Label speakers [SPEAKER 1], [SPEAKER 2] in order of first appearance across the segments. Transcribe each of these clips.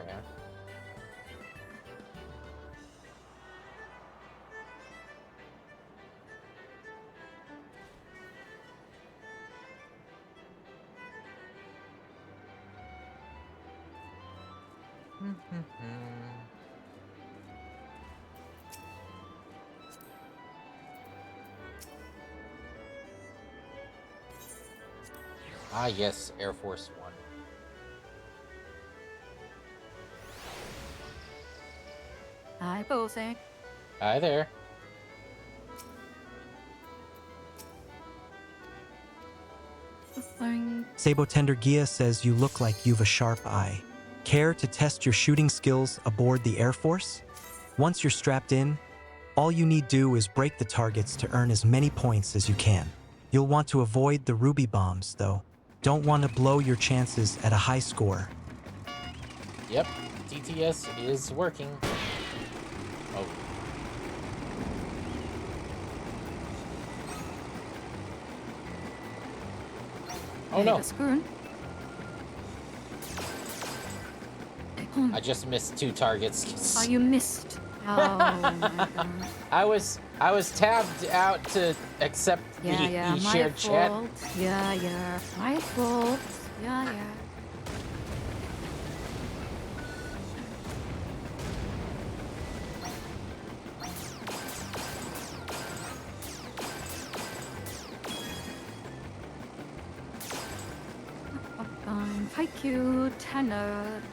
[SPEAKER 1] yeah. Ah, yes, Air Force One.
[SPEAKER 2] Hi, Bose.
[SPEAKER 1] Hi there.
[SPEAKER 3] Sabotender Gia says you look like you've a sharp eye. Care to test your shooting skills aboard the Air Force? Once you're strapped in, all you need do is break the targets to earn as many points as you can. You'll want to avoid the ruby bombs, though. Don't want to blow your chances at a high score.
[SPEAKER 1] Yep, TTS is working. Oh. Oh no!
[SPEAKER 2] Spoon.
[SPEAKER 1] I just missed 2 targets.
[SPEAKER 2] Oh, you missed. Oh my god.
[SPEAKER 1] I was tabbed out to accept the
[SPEAKER 2] my
[SPEAKER 1] shared chat.
[SPEAKER 2] fault. Yeah, my fault. Yeah. Haikyuu, Tenet.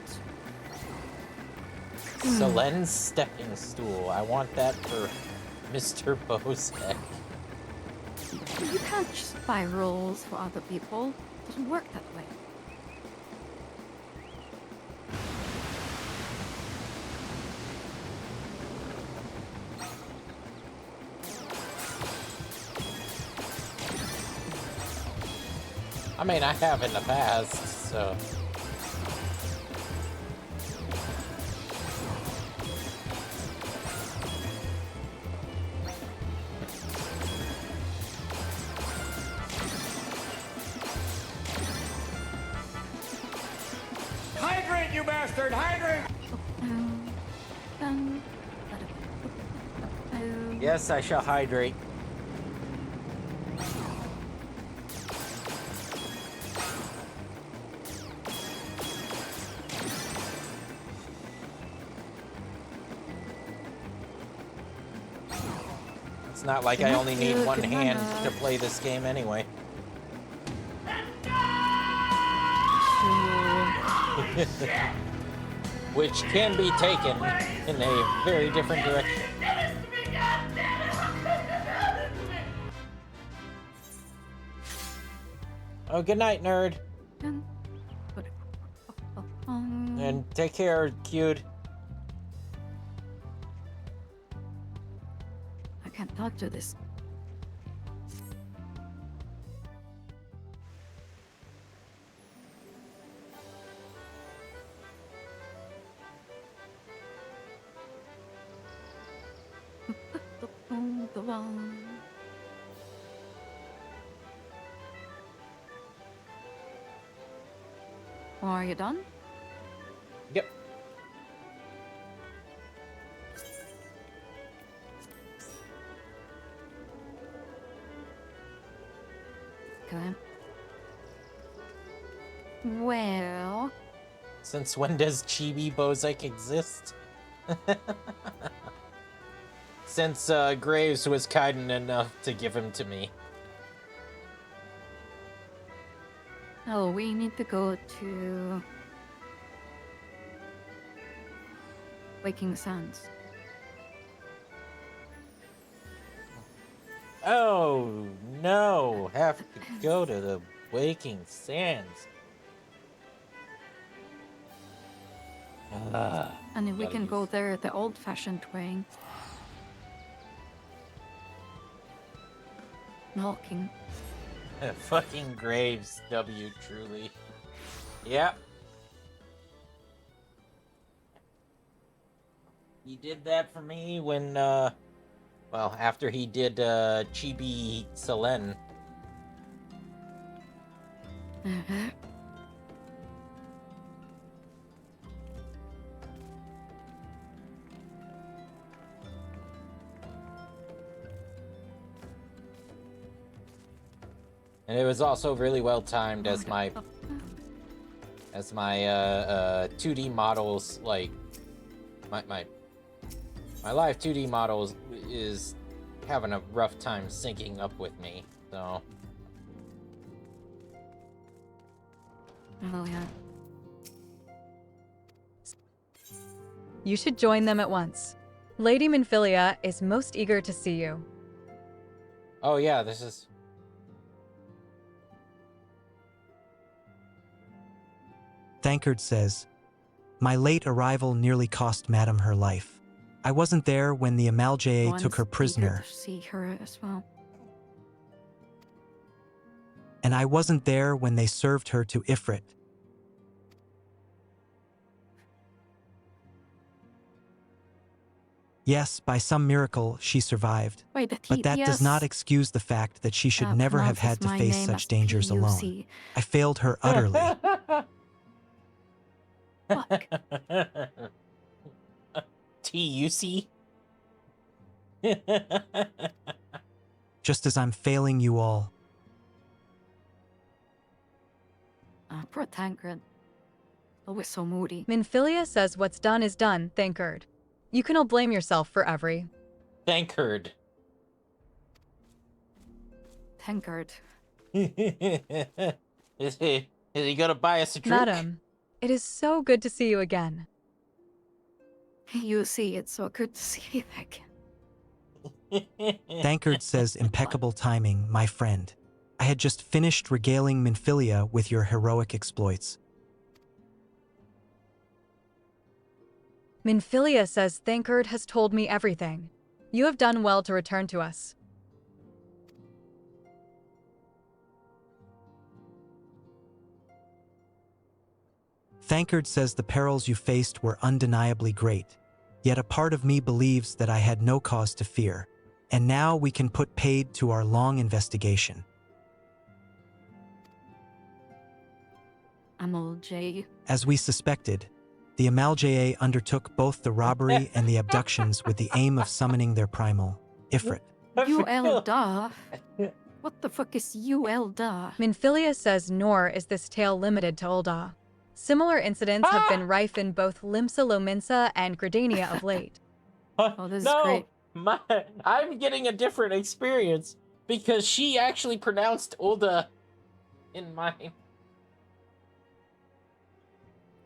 [SPEAKER 1] Selen's stepping stool. I want that for Mr. Bozek.
[SPEAKER 2] You can't just buy roles for other people. It doesn't work that way.
[SPEAKER 1] I mean, I have in the past, so...
[SPEAKER 4] Hydrate, you bastard! Hydrate!
[SPEAKER 1] Yes, I shall hydrate. It's not like I only need one hand to play this game anyway. Which can be taken in a very different direction. Oh, good night, nerd. And take care, cute.
[SPEAKER 2] I can't talk to this. Are you done?
[SPEAKER 1] Yep.
[SPEAKER 2] Okay. Well...
[SPEAKER 1] Since when does Chibi Bozek exist? Since Graves was kind enough to give him to me.
[SPEAKER 2] Oh, we need to go to... Waking Sands.
[SPEAKER 1] Oh, no. Have to go to the Waking Sands.
[SPEAKER 2] And if we can go there the old-fashioned way. Knocking.
[SPEAKER 1] Fucking Graves, W, truly. Yep. He did that for me when, well, after he did, Chibi Selen. And it was also really well timed as
[SPEAKER 2] Oh,
[SPEAKER 1] my
[SPEAKER 2] oh,
[SPEAKER 1] 2D models, like my live 2D models is having a rough time syncing up with me. So
[SPEAKER 2] oh yeah.
[SPEAKER 5] You should join them at once. Lady Minfilia is most eager to see you.
[SPEAKER 1] oh yeah, this is
[SPEAKER 3] Thankard says, "My late arrival nearly cost Madam her life. I wasn't there when the Amaljae took her
[SPEAKER 2] One's eager
[SPEAKER 3] prisoner,
[SPEAKER 2] to see her as well.
[SPEAKER 3] and I wasn't there when they served her to Ifrit. Yes, by some miracle, she survived,
[SPEAKER 2] Wait, the
[SPEAKER 3] but that does not
[SPEAKER 2] TPS
[SPEAKER 3] excuse the fact that she should never have
[SPEAKER 2] pronounces
[SPEAKER 3] had to
[SPEAKER 2] my
[SPEAKER 3] face
[SPEAKER 2] name
[SPEAKER 3] such
[SPEAKER 2] as
[SPEAKER 3] dangers alone.
[SPEAKER 2] PUC.
[SPEAKER 3] I failed her utterly.
[SPEAKER 2] Fuck.
[SPEAKER 1] TUC.
[SPEAKER 3] Just as I'm failing you all.
[SPEAKER 2] Poor Tancred. Always so moody.
[SPEAKER 5] Minfilia says what's done is done, Thankard. You can all blame yourself for every.
[SPEAKER 1] Thankard.
[SPEAKER 2] Tancred.
[SPEAKER 1] Is he gonna buy us a drink?
[SPEAKER 5] Madam, it is so good to see you again.
[SPEAKER 2] You see, it's so good to see you again.
[SPEAKER 3] Thankard says, impeccable timing, my friend. I had just finished regaling Minfilia with your heroic exploits.
[SPEAKER 5] Minfilia says Thankard has told me everything. You have done well to return to us.
[SPEAKER 3] Thankard says the perils you faced were undeniably great, yet a part of me believes that I had no cause to fear, and now we can put paid to our long investigation.
[SPEAKER 2] Amaljae.
[SPEAKER 3] As we suspected, the Amaljae undertook both the robbery and the abductions with the aim of summoning their primal, Ifrit.
[SPEAKER 2] UL What the fuck is UL
[SPEAKER 5] Minfilia says nor is this tale limited to Ul'dah. Similar incidents have been rife in both Limsa Lominsa and Gridania of late.
[SPEAKER 2] Oh, this is
[SPEAKER 1] no,
[SPEAKER 2] great.
[SPEAKER 1] I'm getting a different experience because she actually pronounced Ulda in mine.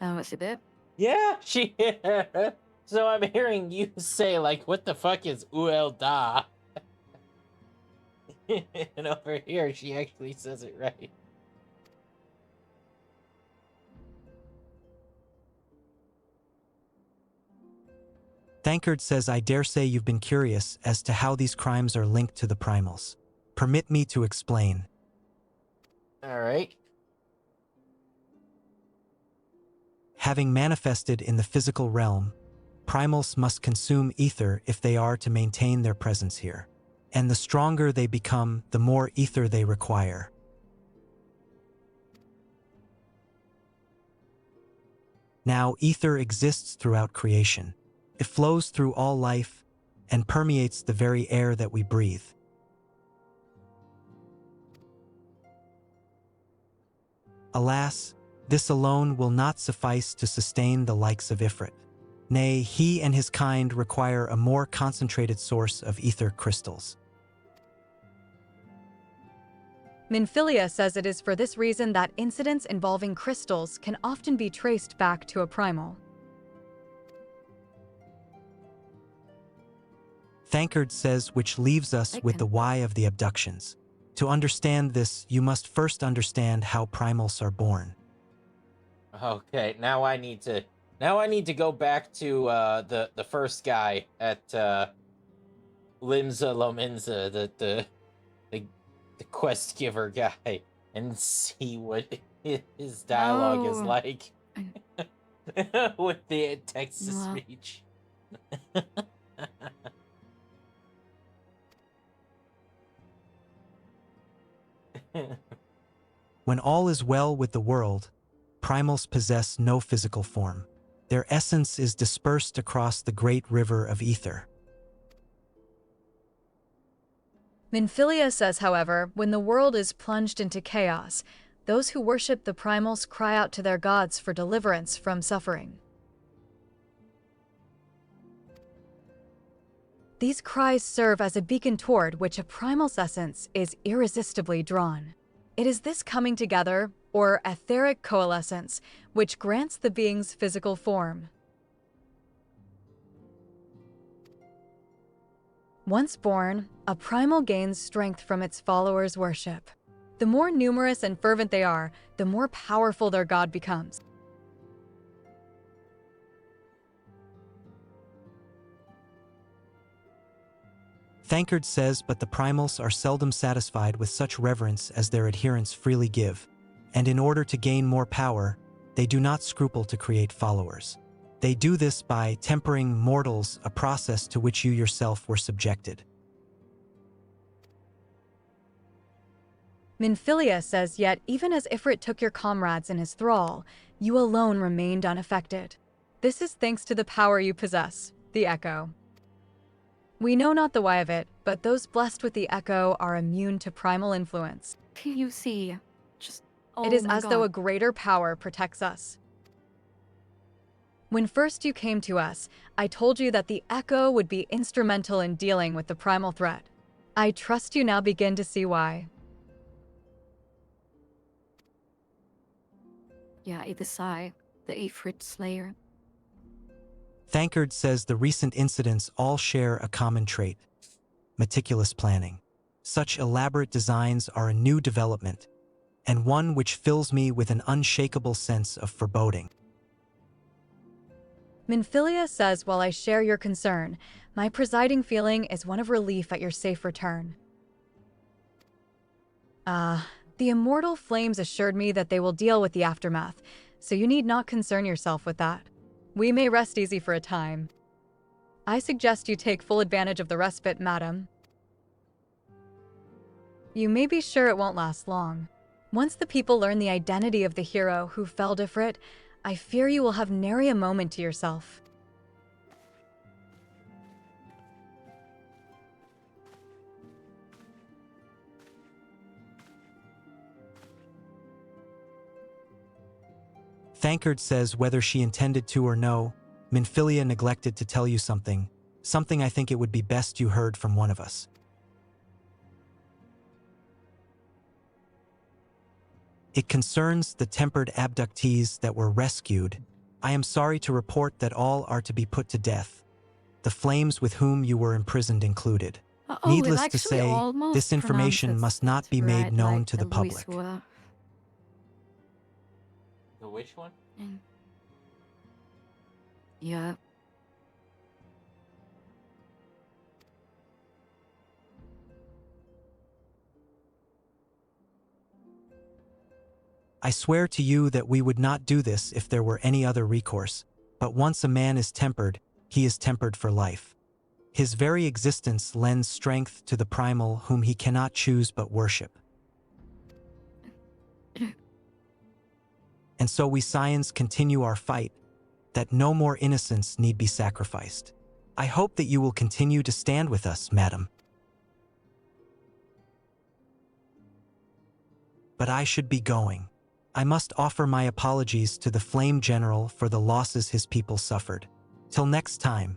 [SPEAKER 2] Oh, is it it?
[SPEAKER 1] Yeah, she. So I'm hearing you say like, "What the fuck is Uelda?" And over here, she actually says it right.
[SPEAKER 3] Thankard says, I dare say you've been curious as to how these crimes are linked to the primals. Permit me to explain.
[SPEAKER 1] All right.
[SPEAKER 3] Having manifested in the physical realm, primals must consume ether if they are to maintain their presence here. And the stronger they become, the more ether they require. Now, ether exists throughout creation. It flows through all life and permeates the very air that we breathe. Alas, this alone will not suffice to sustain the likes of Ifrit. Nay, he and his kind require a more concentrated source of ether crystals.
[SPEAKER 5] Minfilia says it is for this reason that incidents involving crystals can often be traced back to a primal.
[SPEAKER 3] Thankard says, which leaves us with the why of the abductions. To understand this, you must first understand how primals are born.
[SPEAKER 1] Okay, now I need to go back to the first guy at Limsa Lominsa, the quest giver guy, and see what his dialogue is like with the text to speech.
[SPEAKER 3] When all is well with the world, primals possess no physical form. Their essence is dispersed across the great river of ether.
[SPEAKER 5] Minfilia says, however, when the world is plunged into chaos, those who worship the primals cry out to their gods for deliverance from suffering. These cries serve as a beacon toward which a primal's essence is irresistibly drawn. It is this coming together, or etheric coalescence, which grants the being's physical form. Once born, a primal gains strength from its followers' worship. The more numerous and fervent they are, the more powerful their god becomes.
[SPEAKER 3] Thankard says, but the primals are seldom satisfied with such reverence as their adherents freely give, and in order to gain more power, they do not scruple to create followers. They do this by tempering mortals, a process to which you yourself were subjected.
[SPEAKER 5] Minfilia says, yet even as Ifrit took your comrades in his thrall, you alone remained unaffected. This is thanks to the power you possess, the Echo. We know not the why of it, but those blessed with the Echo are immune to primal influence.
[SPEAKER 2] You see, just
[SPEAKER 5] It is
[SPEAKER 2] my
[SPEAKER 5] as though a
[SPEAKER 2] God.
[SPEAKER 5] greater power protects us. When first you came to us, I told you that the Echo would be instrumental in dealing with the primal threat. I trust you now begin to see why.
[SPEAKER 2] Yeah, it is I, the Ifrit Slayer.
[SPEAKER 3] Thankard says the recent incidents all share a common trait: meticulous planning. Such elaborate designs are a new development, and one which fills me with an unshakable sense of foreboding.
[SPEAKER 5] Minfilia says, while I share your concern, my presiding feeling is one of relief at your safe return. The immortal flames assured me that they will deal with the aftermath, so you need not concern yourself with that. We may rest easy for a time. I suggest you take full advantage of the respite, madam. You may be sure it won't last long. Once the people learn the identity of the hero who felled Ifrit, I fear you will have nary a moment to yourself.
[SPEAKER 3] Thankard says whether she intended to or no, Minfilia neglected to tell you something I think it would be best you heard from one of us. It concerns the tempered abductees that were rescued. I am sorry to report that all are to be put to death, the flames with whom you were imprisoned included.
[SPEAKER 2] Oh,
[SPEAKER 3] Needless
[SPEAKER 2] it
[SPEAKER 3] to
[SPEAKER 2] actually
[SPEAKER 3] say,
[SPEAKER 2] almost
[SPEAKER 3] this information
[SPEAKER 2] pronounces
[SPEAKER 3] must not
[SPEAKER 2] it
[SPEAKER 3] be made
[SPEAKER 2] right,
[SPEAKER 3] known
[SPEAKER 2] like
[SPEAKER 3] to the public.
[SPEAKER 2] Louisville.
[SPEAKER 1] The which one?
[SPEAKER 2] Yeah.
[SPEAKER 3] I swear to you that we would not do this if there were any other recourse, but once a man is tempered, he is tempered for life. His very existence lends strength to the primal whom he cannot choose but worship. And so we Scions continue our fight, that no more innocents need be sacrificed. I hope that you will continue to stand with us, madam. But I should be going. I must offer my apologies to the Flame General for the losses his people suffered. Till next time.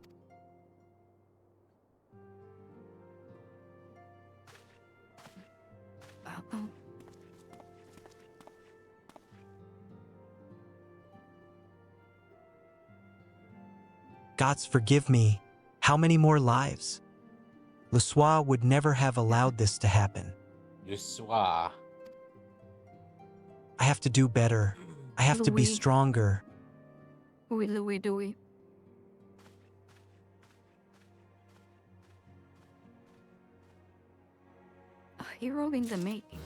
[SPEAKER 2] Uh-oh.
[SPEAKER 3] Gods forgive me. How many more lives? Le Soir would never have allowed this to happen.
[SPEAKER 1] Le soir.
[SPEAKER 3] I have to do better. I have to be
[SPEAKER 2] Louis.
[SPEAKER 3] stronger.
[SPEAKER 2] Louis Dewey. A hero in the making.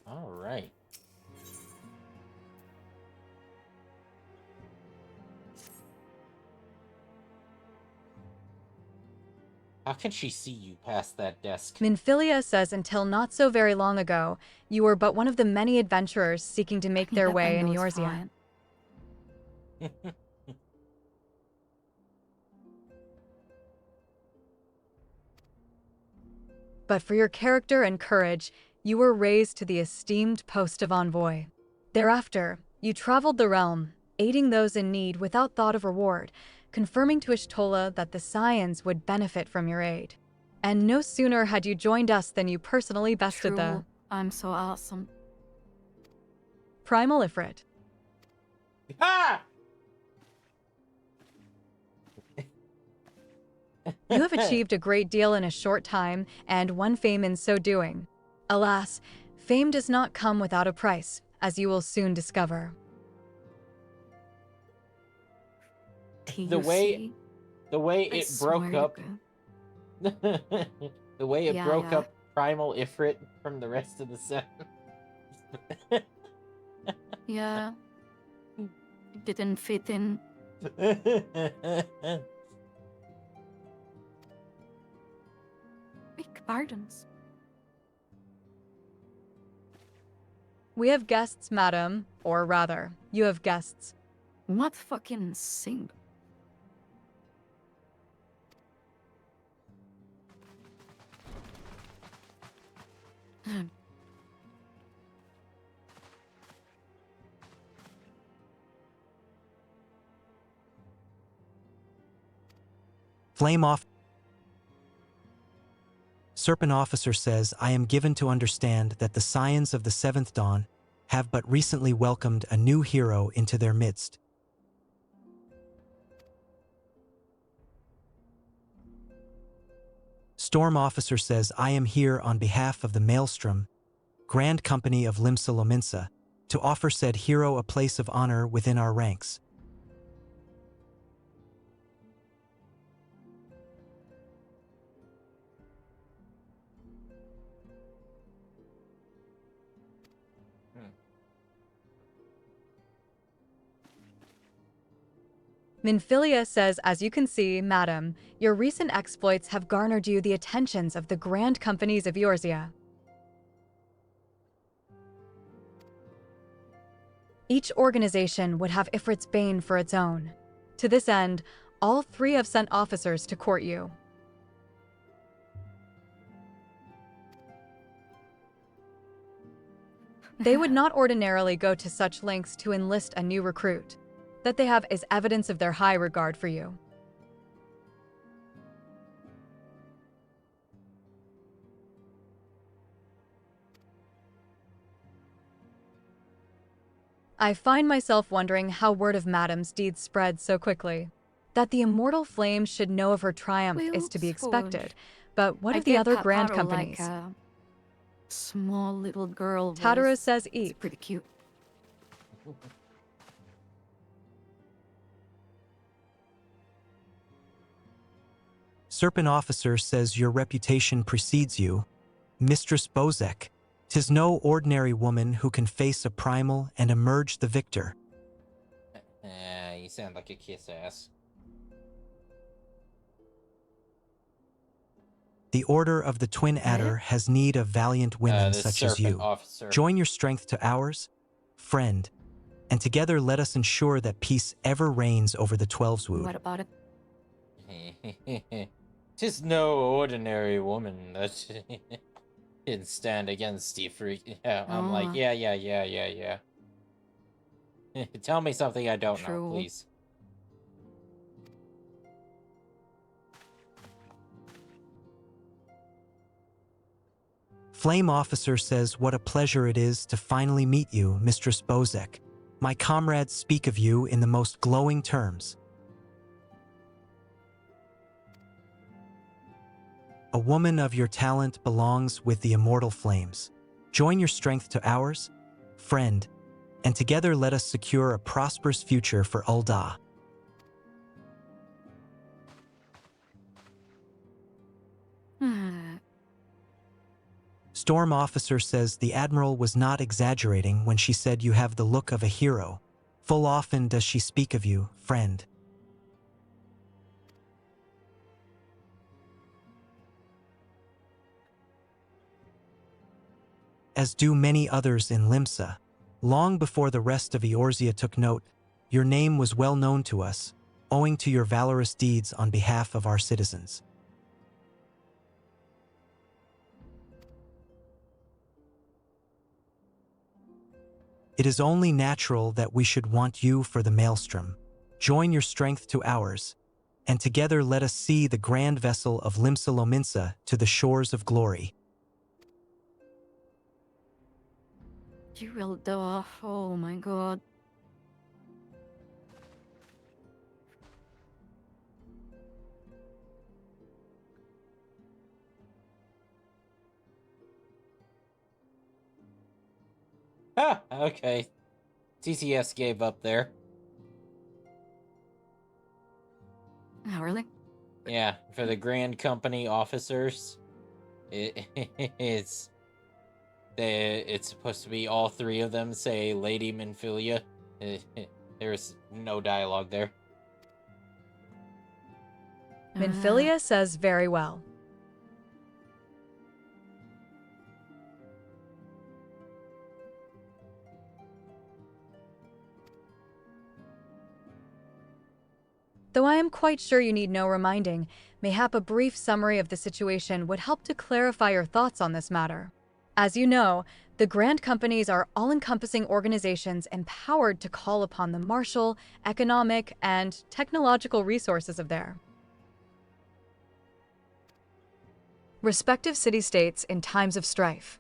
[SPEAKER 1] All right. How can she see you past that desk?
[SPEAKER 5] Minfilia says until not so very long ago, you were but one of the many adventurers seeking to make their
[SPEAKER 2] That
[SPEAKER 5] way in
[SPEAKER 2] window is
[SPEAKER 5] Eorzea.
[SPEAKER 2] fine.
[SPEAKER 5] But for your character and courage, you were raised to the esteemed post of envoy. Thereafter, you traveled the realm, aiding those in need without thought of reward, confirming to Ishtola that the Scions would benefit from your aid. And no sooner had you joined us than you personally bested the
[SPEAKER 2] I'm so awesome.
[SPEAKER 5] Primal Ifrit.
[SPEAKER 1] Ha!
[SPEAKER 5] You have achieved a great deal in a short time, and won fame in so doing. Alas, fame does not come without a price, as you will soon discover.
[SPEAKER 1] The way it broke up, the way it broke up Primal Ifrit from the rest of the set.
[SPEAKER 2] Yeah. It didn't fit in. Big pardons.
[SPEAKER 5] We have guests, madam, or rather, you have guests.
[SPEAKER 2] What fucking sing?
[SPEAKER 3] Flame off. Serpent Officer says, I am given to understand that the Scions of the Seventh Dawn have but recently welcomed a new hero into their midst. Storm Officer says, I am here on behalf of the Maelstrom, Grand Company of Limsa Lominsa, to offer said hero a place of honor within our ranks.
[SPEAKER 5] Minfilia says, as you can see, madam, your recent exploits have garnered you the attentions of the Grand Companies of Eorzea. Each organization would have Ifrit's Bane for its own. To this end, all three have sent officers to court you. They would not ordinarily go to such lengths to enlist a new recruit. That they have is evidence of their high regard for you. I find myself wondering how word of Madam's deeds spread so quickly. That the immortal flame should know of her triumph is to be expected, but what of the other grand companies?
[SPEAKER 2] Like a small little girl.
[SPEAKER 5] Tataru says eat.
[SPEAKER 2] It's pretty cute.
[SPEAKER 3] Serpent Officer says your reputation precedes you. Mistress Bozek, 'tis no ordinary woman who can face a primal and emerge the victor.
[SPEAKER 1] You sound like a kiss ass.
[SPEAKER 3] The Order of the Twin Adder has need of valiant women such as you.
[SPEAKER 1] Officer.
[SPEAKER 3] Join your strength to ours, friend, and together let us ensure that peace ever reigns over the Twelveswood.
[SPEAKER 2] What about it?
[SPEAKER 1] 'Tis no ordinary woman that can stand against Ifrit. Yeah, I'm like, yeah. Tell me something I don't know, please.
[SPEAKER 3] Flame Officer says, what a pleasure it is to finally meet you, Mistress Bozek. My comrades speak of you in the most glowing terms. A woman of your talent belongs with the immortal flames. Join your strength to ours, friend, and together let us secure a prosperous future for Ul'dah. Storm Officer says the Admiral was not exaggerating when she said you have the look of a hero. Full often does she speak of you, friend. As do many others in Limsa. Long before the rest of Eorzea took note, your name was well known to us, owing to your valorous deeds on behalf of our citizens. It is only natural that we should want you for the maelstrom. Join your strength to ours, and together let us see the grand vessel of Limsa Lominsa to the shores of glory.
[SPEAKER 2] You will do. Oh my god.
[SPEAKER 1] Ah, okay. TCS gave up there.
[SPEAKER 2] Oh, really?
[SPEAKER 1] Yeah, for the Grand Company officers, it's supposed to be all three of them say Lady Minfilia. There's no dialogue there.
[SPEAKER 5] Minfilia says very well. Though I am quite sure you need no reminding, mayhap a brief summary of the situation would help to clarify your thoughts on this matter. As you know, the Grand Companies are all-encompassing organizations empowered to call upon the martial, economic, and technological resources of their respective city-states in times of strife.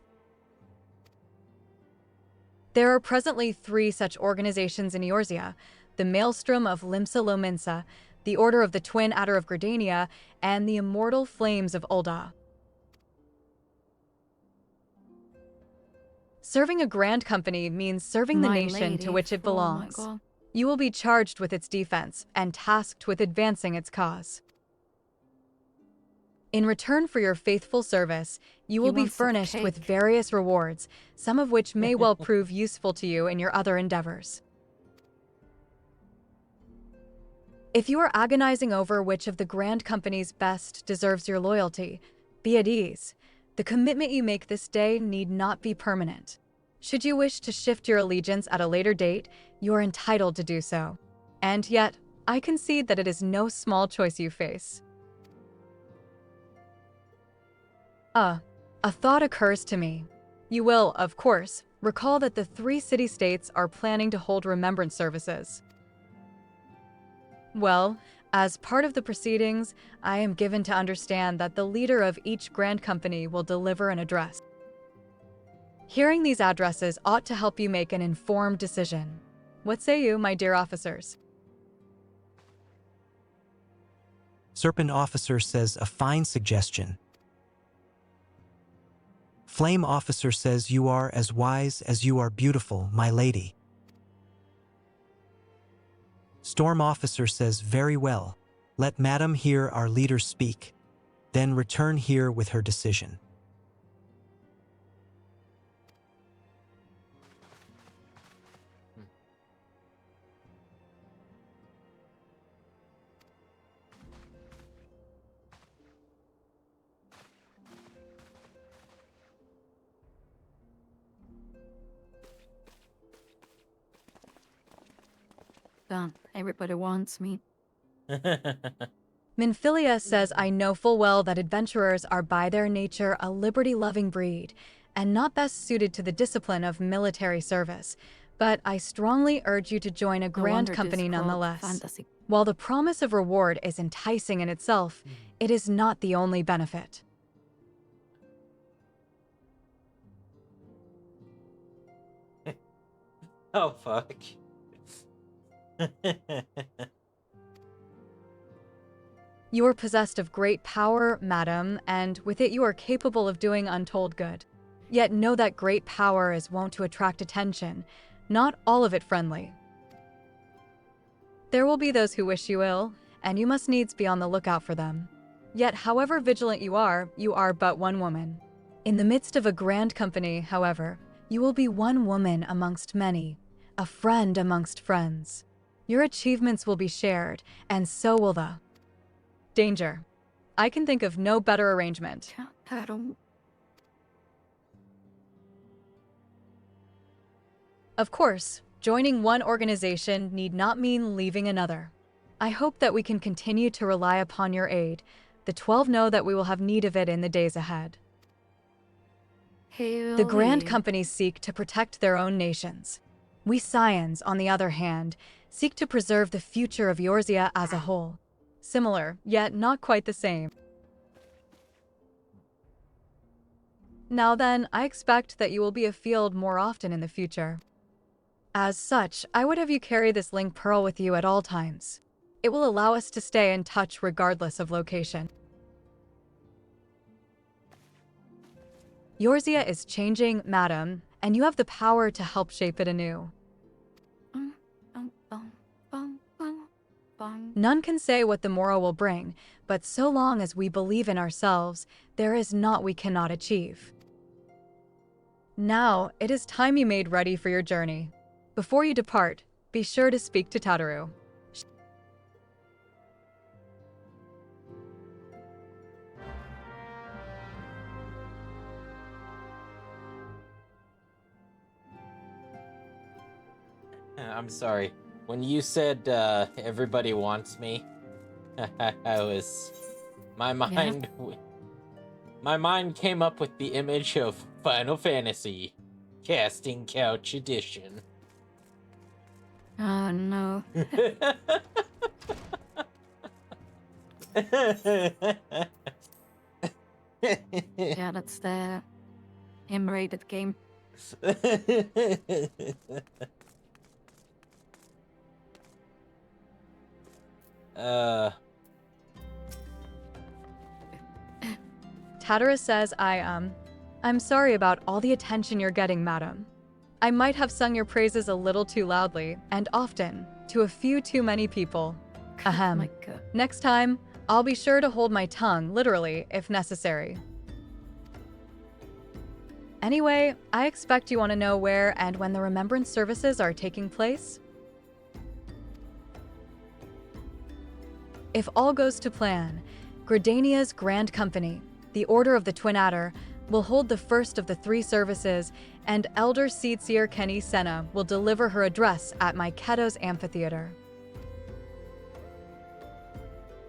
[SPEAKER 5] There are presently 3 such organizations in Eorzea: the Maelstrom of Limsa Lominsa, the Order of the Twin Adder of Gridania, and the Immortal Flames of Ul'dah. Serving a Grand Company means serving the nation to which it belongs.
[SPEAKER 2] Oh my god.
[SPEAKER 5] You will be charged with its defense and tasked with advancing its cause. In return for your faithful service, you will be
[SPEAKER 2] want some
[SPEAKER 5] furnished with
[SPEAKER 2] cake.
[SPEAKER 5] various rewards, some of which may well prove useful to you in your other endeavors. If you are agonizing over which of the Grand Companies best deserves your loyalty, be at ease. The commitment you make this day need not be permanent. Should you wish to shift your allegiance at a later date, you are entitled to do so. And yet, I concede that it is no small choice you face. A thought occurs to me. You will, of course, recall that the 3 city-states are planning to hold remembrance services. Well, as part of the proceedings, I am given to understand that the leader of each Grand Company will deliver an address. Hearing these addresses ought to help you make an informed decision. What say you, my dear officers?
[SPEAKER 3] Serpent Officer says a fine suggestion. Flame Officer says you are as wise as you are beautiful, my lady. Storm Officer says very well. Let Madam hear our leader speak, then return here with her decision.
[SPEAKER 2] Done. Everybody wants me.
[SPEAKER 5] Minfilia says I know full well that adventurers are by their nature a liberty-loving breed, and not best suited to the discipline of military service, but I strongly urge you to join a
[SPEAKER 2] No
[SPEAKER 5] Grand
[SPEAKER 2] wonder
[SPEAKER 5] Company
[SPEAKER 2] this called
[SPEAKER 5] nonetheless.
[SPEAKER 2] Fantasy.
[SPEAKER 5] While the promise of reward is enticing in itself, it is not the only benefit.
[SPEAKER 1] Oh, fuck.
[SPEAKER 5] You are possessed of great power, madam, and with it you are capable of doing untold good. Yet know that great power is wont to attract attention, not all of it friendly. There will be those who wish you ill, and you must needs be on the lookout for them. Yet however vigilant you are but one woman. In the midst of a Grand Company, however, you will be one woman amongst many, a friend amongst friends. Your achievements will be shared, and so will the danger. I can think of no better arrangement.
[SPEAKER 2] I don't.
[SPEAKER 5] Of course, joining one organization need not mean leaving another. I hope that we can continue to rely upon your aid. The 12 know that we will have need of it in the days ahead. The Grand Companies seek to protect their own nations. We Scions, on the other hand, seek to preserve the future of Eorzea as a whole. Similar, yet not quite the same. Now then, I expect that you will be afield more often in the future. As such, I would have you carry this link pearl with you at all times. It will allow us to stay in touch regardless of location. Eorzea is changing, madam, and you have the power to help shape it anew. None can say what the morrow will bring, but so long as we believe in ourselves, there is naught we cannot achieve. Now, it is time you made ready for your journey. Before you depart, be sure to speak to Tataru.
[SPEAKER 1] I'm sorry. When you said everybody wants me, I was my mind my mind came up with the image of Final Fantasy Casting Couch Edition.
[SPEAKER 2] Oh no. Yeah, that's the M-rated game.
[SPEAKER 5] Tataru says I'm sorry about all the attention you're getting, madam. I might have sung your praises a little too loudly, and often, to a few too many people. Ahem.
[SPEAKER 2] My God.
[SPEAKER 5] Next time, I'll be sure to hold my tongue, literally, if necessary. Anyway, I expect you want to know where and when the remembrance services are taking place? If all goes to plan, Gridania's Grand Company, the Order of the Twin Adder, will hold the first of the 3 services, and Elder Seedseer Kenny Senna will deliver her address at my Keto's Amphitheater.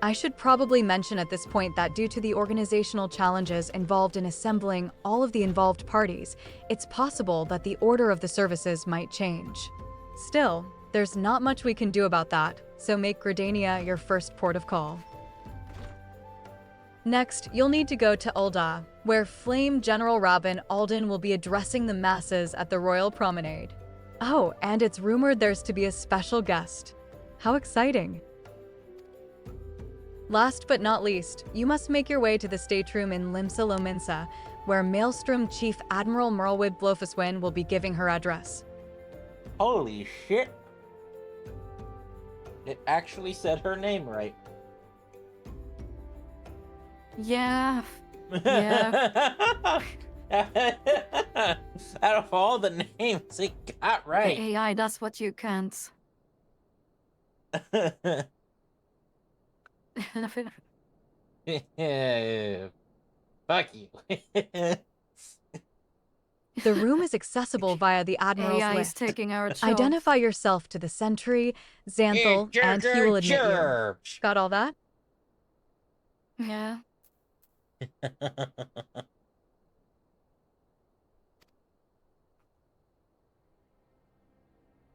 [SPEAKER 5] I should probably mention at this point that due to the organizational challenges involved in assembling all of the involved parties, it's possible that the order of the services might change. Still, there's not much we can do about that, so make Gridania your first port of call. Next, you'll need to go to Ul'dah, where Flame General Rabban Alden will be addressing the masses at the Royal Promenade. Oh, and it's rumored there's to be a special guest. How exciting! Last but not least, you must make your way to the stateroom in Limsa Lominsa, where Maelstrom Chief Admiral Merlwyd Blofuswyn will be giving her address.
[SPEAKER 1] Holy shit! It actually said her name right.
[SPEAKER 2] Yeah. Yeah.
[SPEAKER 1] Out of all the names it got
[SPEAKER 2] The
[SPEAKER 1] right.
[SPEAKER 2] AI does what you can't.
[SPEAKER 1] Fuck you.
[SPEAKER 5] The room is accessible via the Admiral's
[SPEAKER 2] AI is
[SPEAKER 5] lift.
[SPEAKER 2] taking our jobs.
[SPEAKER 5] Identify yourself to the sentry, Xanthal, and he will admit you. Got all that?
[SPEAKER 2] Yeah.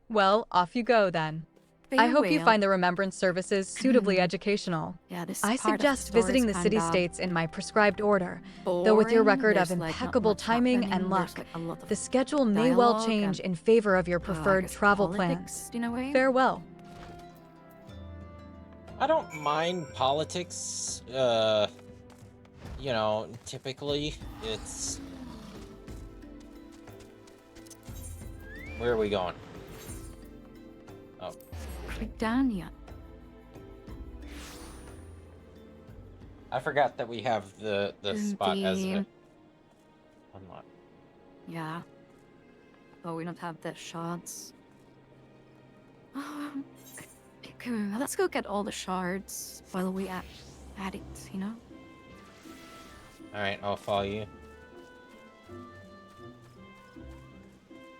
[SPEAKER 5] Well, off you go then. I hope you find the remembrance services suitably educational.
[SPEAKER 2] Yeah, this
[SPEAKER 5] I
[SPEAKER 2] part of the
[SPEAKER 5] suggest
[SPEAKER 2] story
[SPEAKER 5] visiting
[SPEAKER 2] is
[SPEAKER 5] the
[SPEAKER 2] kinda
[SPEAKER 5] city-states in my prescribed order, though with your
[SPEAKER 2] boring.
[SPEAKER 5] record of
[SPEAKER 2] There's, like, not
[SPEAKER 5] impeccable
[SPEAKER 2] much
[SPEAKER 5] timing
[SPEAKER 2] happening.
[SPEAKER 5] and
[SPEAKER 2] There's,
[SPEAKER 5] luck,
[SPEAKER 2] like, a lot of
[SPEAKER 5] the schedule may well
[SPEAKER 2] dialogue
[SPEAKER 5] change
[SPEAKER 2] and,
[SPEAKER 5] in favor of your
[SPEAKER 2] I
[SPEAKER 5] preferred
[SPEAKER 2] guess
[SPEAKER 5] travel
[SPEAKER 2] politics,
[SPEAKER 5] plans.
[SPEAKER 2] in a way.
[SPEAKER 5] Farewell.
[SPEAKER 1] I don't mind politics. You know, typically it's... Where are we going? Oh.
[SPEAKER 2] Gridania.
[SPEAKER 1] I forgot that we have the spot as a...
[SPEAKER 2] The-
[SPEAKER 1] Unlock.
[SPEAKER 2] Yeah. Oh, we don't have the shards. Okay, let's go get all the shards while we at it, you know?
[SPEAKER 1] Alright, I'll follow you.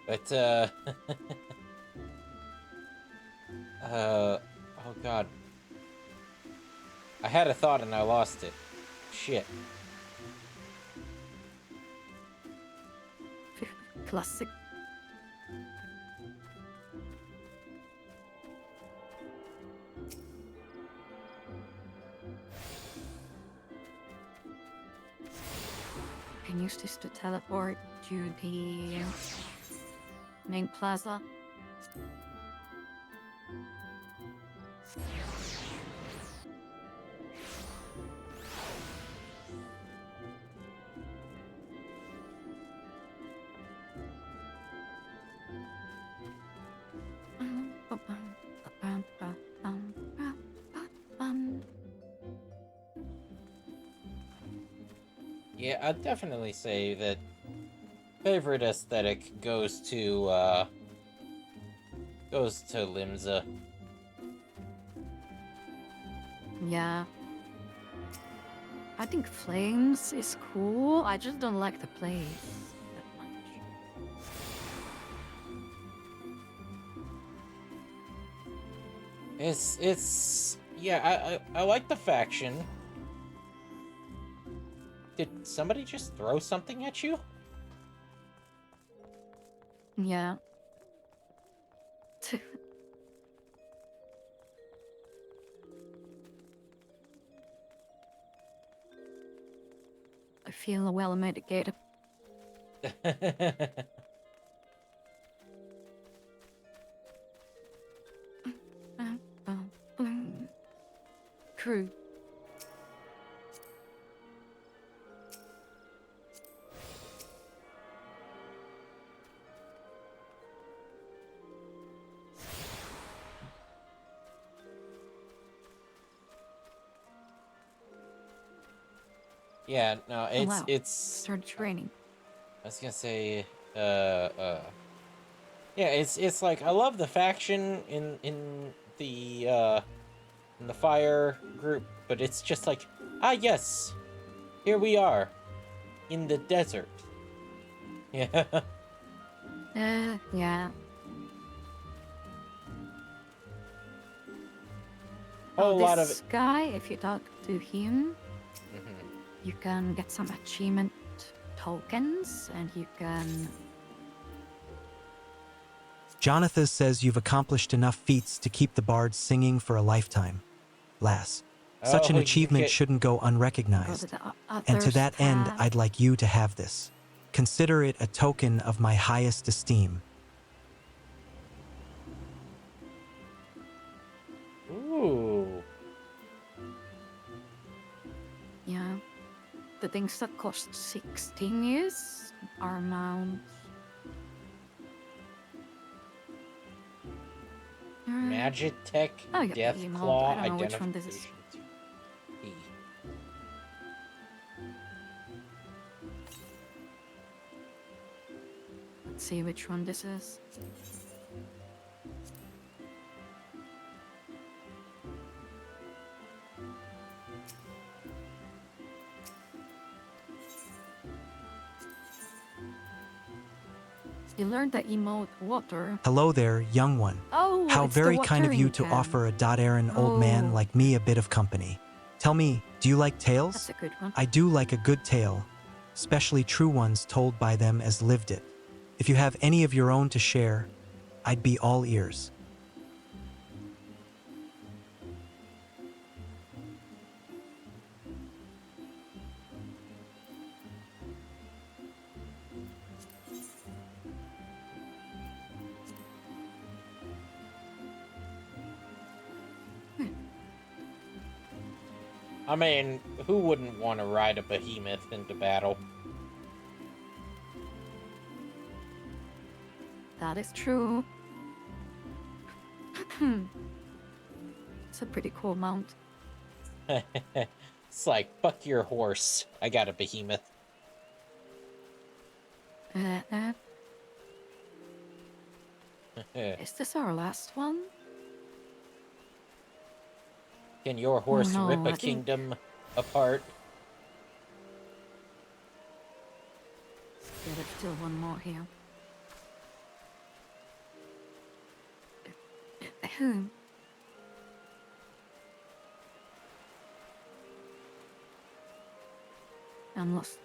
[SPEAKER 1] But, oh god. I had a thought and I lost it. Shit.
[SPEAKER 2] Classic. can use this to teleport to the main plaza.
[SPEAKER 1] Yeah, I'd definitely say that favorite aesthetic goes to Limsa.
[SPEAKER 2] Yeah. I think Flames is cool. I just don't like the place that much.
[SPEAKER 1] It's yeah, I like the faction. Did somebody just throw something at you?
[SPEAKER 2] Yeah. I feel well medicated. Crew.
[SPEAKER 1] Yeah, no,
[SPEAKER 2] Oh, wow.
[SPEAKER 1] it's
[SPEAKER 2] Started training.
[SPEAKER 1] I was gonna say yeah, it's like I love the faction in the fire group, but it's just like, ah yes, here we are in the desert. Yeah.
[SPEAKER 2] Yeah.
[SPEAKER 1] Whole lot of
[SPEAKER 2] This
[SPEAKER 1] it.
[SPEAKER 2] guy, if you talk to him,
[SPEAKER 1] Mhm.
[SPEAKER 2] you can get some achievement tokens, and you can...
[SPEAKER 3] Jonathan says you've accomplished enough feats to keep the bards singing for a lifetime. Lass, such an
[SPEAKER 1] Oh, you
[SPEAKER 3] achievement
[SPEAKER 1] get
[SPEAKER 3] shouldn't go
[SPEAKER 2] go to
[SPEAKER 3] unrecognized.
[SPEAKER 2] the
[SPEAKER 3] And to
[SPEAKER 2] others
[SPEAKER 3] that end,
[SPEAKER 2] tab.
[SPEAKER 3] I'd like you to have this. Consider it a token of my highest esteem.
[SPEAKER 1] ooh.
[SPEAKER 2] Yeah. The things that cost 16 years are mounts.
[SPEAKER 1] Magitech
[SPEAKER 2] I got the
[SPEAKER 1] Death
[SPEAKER 2] emote.
[SPEAKER 1] Claw
[SPEAKER 2] I don't know which one this is.
[SPEAKER 1] Identification Key.
[SPEAKER 2] Let's see which one this is. You learned the emote water.
[SPEAKER 3] Hello there, young one.
[SPEAKER 2] Oh,
[SPEAKER 3] How
[SPEAKER 2] it's the
[SPEAKER 3] very kind of you
[SPEAKER 2] watering
[SPEAKER 3] to
[SPEAKER 2] can.
[SPEAKER 3] offer a dot-errand old man
[SPEAKER 2] Oh.
[SPEAKER 3] like me a bit of company. Tell me, do you like
[SPEAKER 2] That's
[SPEAKER 3] tales?
[SPEAKER 2] a good one.
[SPEAKER 3] I do like a good tale, especially true ones told by them as lived it. If you have any of your own to share, I'd be all ears.
[SPEAKER 1] I mean, who wouldn't want to ride a behemoth into battle?
[SPEAKER 2] That is true. It's a pretty cool mount.
[SPEAKER 1] It's like, fuck your horse. I got a behemoth.
[SPEAKER 2] Is this our last one?
[SPEAKER 1] Can your horse
[SPEAKER 2] no,
[SPEAKER 1] rip a
[SPEAKER 2] I think-
[SPEAKER 1] kingdom apart?
[SPEAKER 2] Yeah, there's still one more here. I'm lost.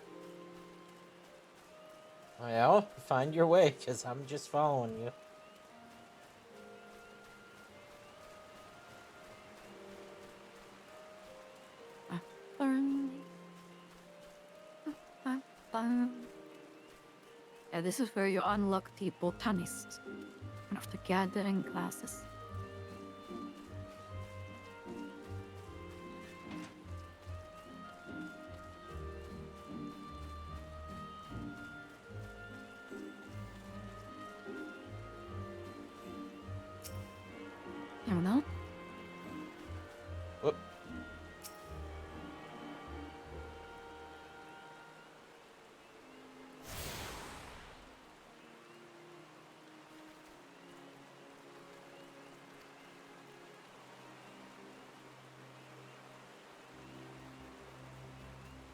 [SPEAKER 1] Well, find your way, because I'm just following you.
[SPEAKER 2] Yeah, this is where you unlock the botanist. One of the gathering classes. There we go.
[SPEAKER 1] Whoop.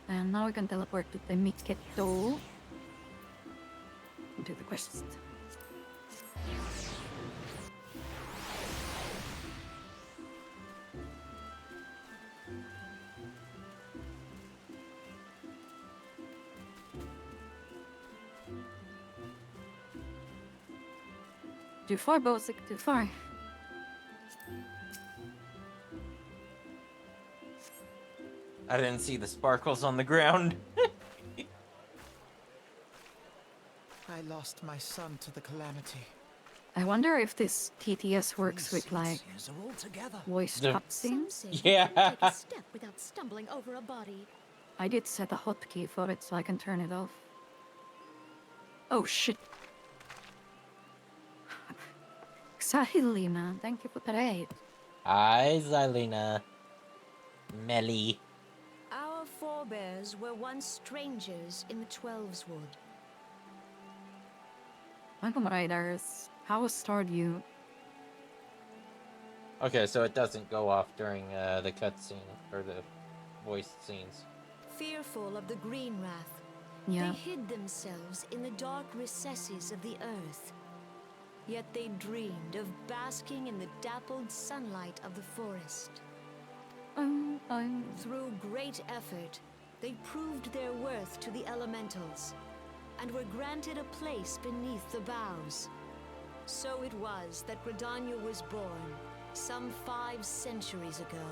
[SPEAKER 2] And now we can teleport to the Miketo. Do the quest. Too far, Bosik, too far.
[SPEAKER 1] I didn't see the sparkles on the ground.
[SPEAKER 6] I lost my son to the calamity.
[SPEAKER 2] I wonder if this TTS works with like voice
[SPEAKER 1] The-
[SPEAKER 2] cutscenes.
[SPEAKER 1] Yeah.
[SPEAKER 7] Take a step without stumbling over a body.
[SPEAKER 2] I did set a hotkey for it so I can turn it off. Oh shit. Exactly, man. Thank you for the raid.
[SPEAKER 1] Hi, Xylena. Melly.
[SPEAKER 7] Our forebears were once strangers in the Twelves Wood.
[SPEAKER 2] Welcome, Riders. How was Stardew?
[SPEAKER 1] Okay, so it doesn't go off during the cutscene or the voiced scenes.
[SPEAKER 7] Fearful of the Green Wrath,
[SPEAKER 2] Yeah.
[SPEAKER 7] they hid themselves in the dark recesses of the earth. Yet they dreamed of basking in the dappled sunlight of the forest. Through great effort, they proved their worth to the elementals, and were granted a place beneath the boughs. So it was that Gridania was born, some 5 centuries ago.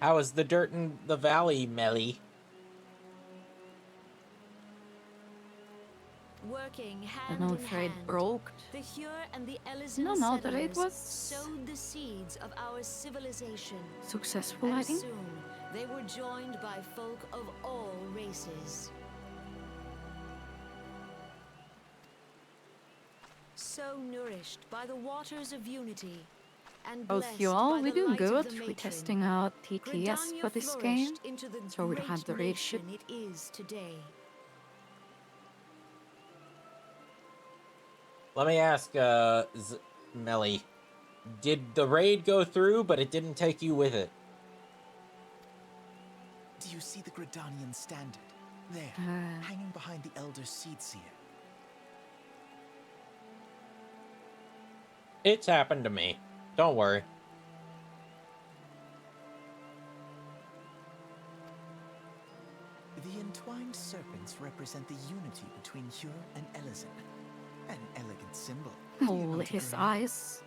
[SPEAKER 1] How is the dirt in the valley, Melly?
[SPEAKER 7] Working
[SPEAKER 2] I
[SPEAKER 7] hand
[SPEAKER 2] don't know
[SPEAKER 7] in
[SPEAKER 2] if raid
[SPEAKER 7] hand,
[SPEAKER 2] broke.
[SPEAKER 7] the Hyur and the Elysian
[SPEAKER 2] No, the raid
[SPEAKER 7] settlers
[SPEAKER 2] was
[SPEAKER 7] sowed the seeds of our civilization.
[SPEAKER 2] successful, I
[SPEAKER 7] And
[SPEAKER 2] think.
[SPEAKER 7] soon, they were joined by folk of all races. So nourished by the waters of unity, and
[SPEAKER 2] Both
[SPEAKER 7] blessed
[SPEAKER 2] you all,
[SPEAKER 7] by
[SPEAKER 2] we're
[SPEAKER 7] the
[SPEAKER 2] doing
[SPEAKER 7] light of
[SPEAKER 2] good.
[SPEAKER 7] the
[SPEAKER 2] We're
[SPEAKER 7] matron,
[SPEAKER 2] testing out TTS
[SPEAKER 7] Gridania
[SPEAKER 2] for this
[SPEAKER 7] flourished
[SPEAKER 2] game.
[SPEAKER 7] into the
[SPEAKER 2] So we don't
[SPEAKER 7] great
[SPEAKER 2] have the raid shit.
[SPEAKER 7] nation it is today.
[SPEAKER 1] Let me ask, Melly. Did the raid go through, but it didn't take you with it?
[SPEAKER 6] Do you see the Gridanian standard? There, hanging behind the Elder Seed Seer.
[SPEAKER 1] It's happened to me. Don't worry.
[SPEAKER 6] The entwined serpents represent the unity between Hyur and Elysian. An elegant symbol. You
[SPEAKER 2] Oh,
[SPEAKER 6] don't
[SPEAKER 2] his
[SPEAKER 6] agree?
[SPEAKER 2] eyes.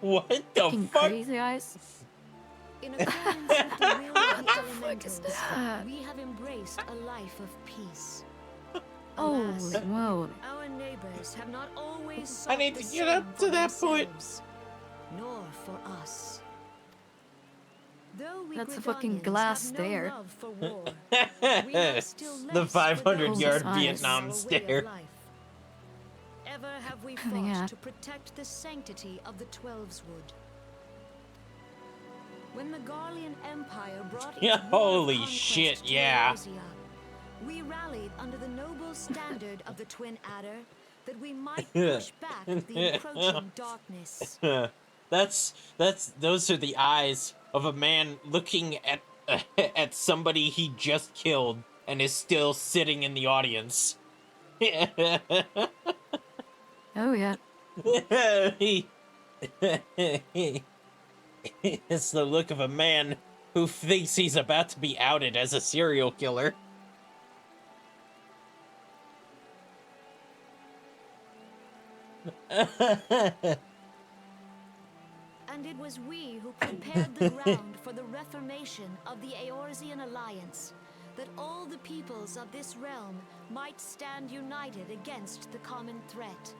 [SPEAKER 1] What the
[SPEAKER 2] Fucking
[SPEAKER 1] fuck?
[SPEAKER 2] crazy eyes.
[SPEAKER 7] In accordance with the will of the
[SPEAKER 2] fuck is
[SPEAKER 7] elementals,
[SPEAKER 2] that?
[SPEAKER 7] we have embraced a life of peace.
[SPEAKER 2] Holy
[SPEAKER 7] Alas,
[SPEAKER 2] moly.
[SPEAKER 7] our neighbors have not always
[SPEAKER 1] I
[SPEAKER 7] sought
[SPEAKER 1] need
[SPEAKER 7] the
[SPEAKER 1] to get
[SPEAKER 7] same
[SPEAKER 1] up to
[SPEAKER 7] for
[SPEAKER 1] that point.
[SPEAKER 7] themselves, nor for us. Though we
[SPEAKER 2] That's a fucking
[SPEAKER 7] Gridanians
[SPEAKER 2] glass
[SPEAKER 7] have no
[SPEAKER 2] stare.
[SPEAKER 7] love for war, we have still
[SPEAKER 1] The
[SPEAKER 7] less for
[SPEAKER 1] 500-yard
[SPEAKER 7] those who
[SPEAKER 1] Vietnam
[SPEAKER 7] our way of
[SPEAKER 1] stare.
[SPEAKER 7] life. Ever have we
[SPEAKER 2] Oh,
[SPEAKER 7] fought
[SPEAKER 2] yeah.
[SPEAKER 7] to protect the sanctity of the Twelves Wood. When the Garlean Empire brought
[SPEAKER 1] Yeah,
[SPEAKER 7] its war of
[SPEAKER 1] holy
[SPEAKER 7] conquest
[SPEAKER 1] shit,
[SPEAKER 7] to
[SPEAKER 1] yeah.
[SPEAKER 7] Eorzea, we rallied under the noble standard of the Twin Adder that we might push back the encroaching darkness.
[SPEAKER 1] Those are the eyes of a man looking at at somebody he just killed and is still sitting in the audience.
[SPEAKER 2] Oh, yeah.
[SPEAKER 1] It's the look of a man who thinks he's about to be outed as a serial killer.
[SPEAKER 7] And it was we who prepared the ground for the reformation of the Eorzean Alliance, that all the peoples of this realm might stand united against the common threat.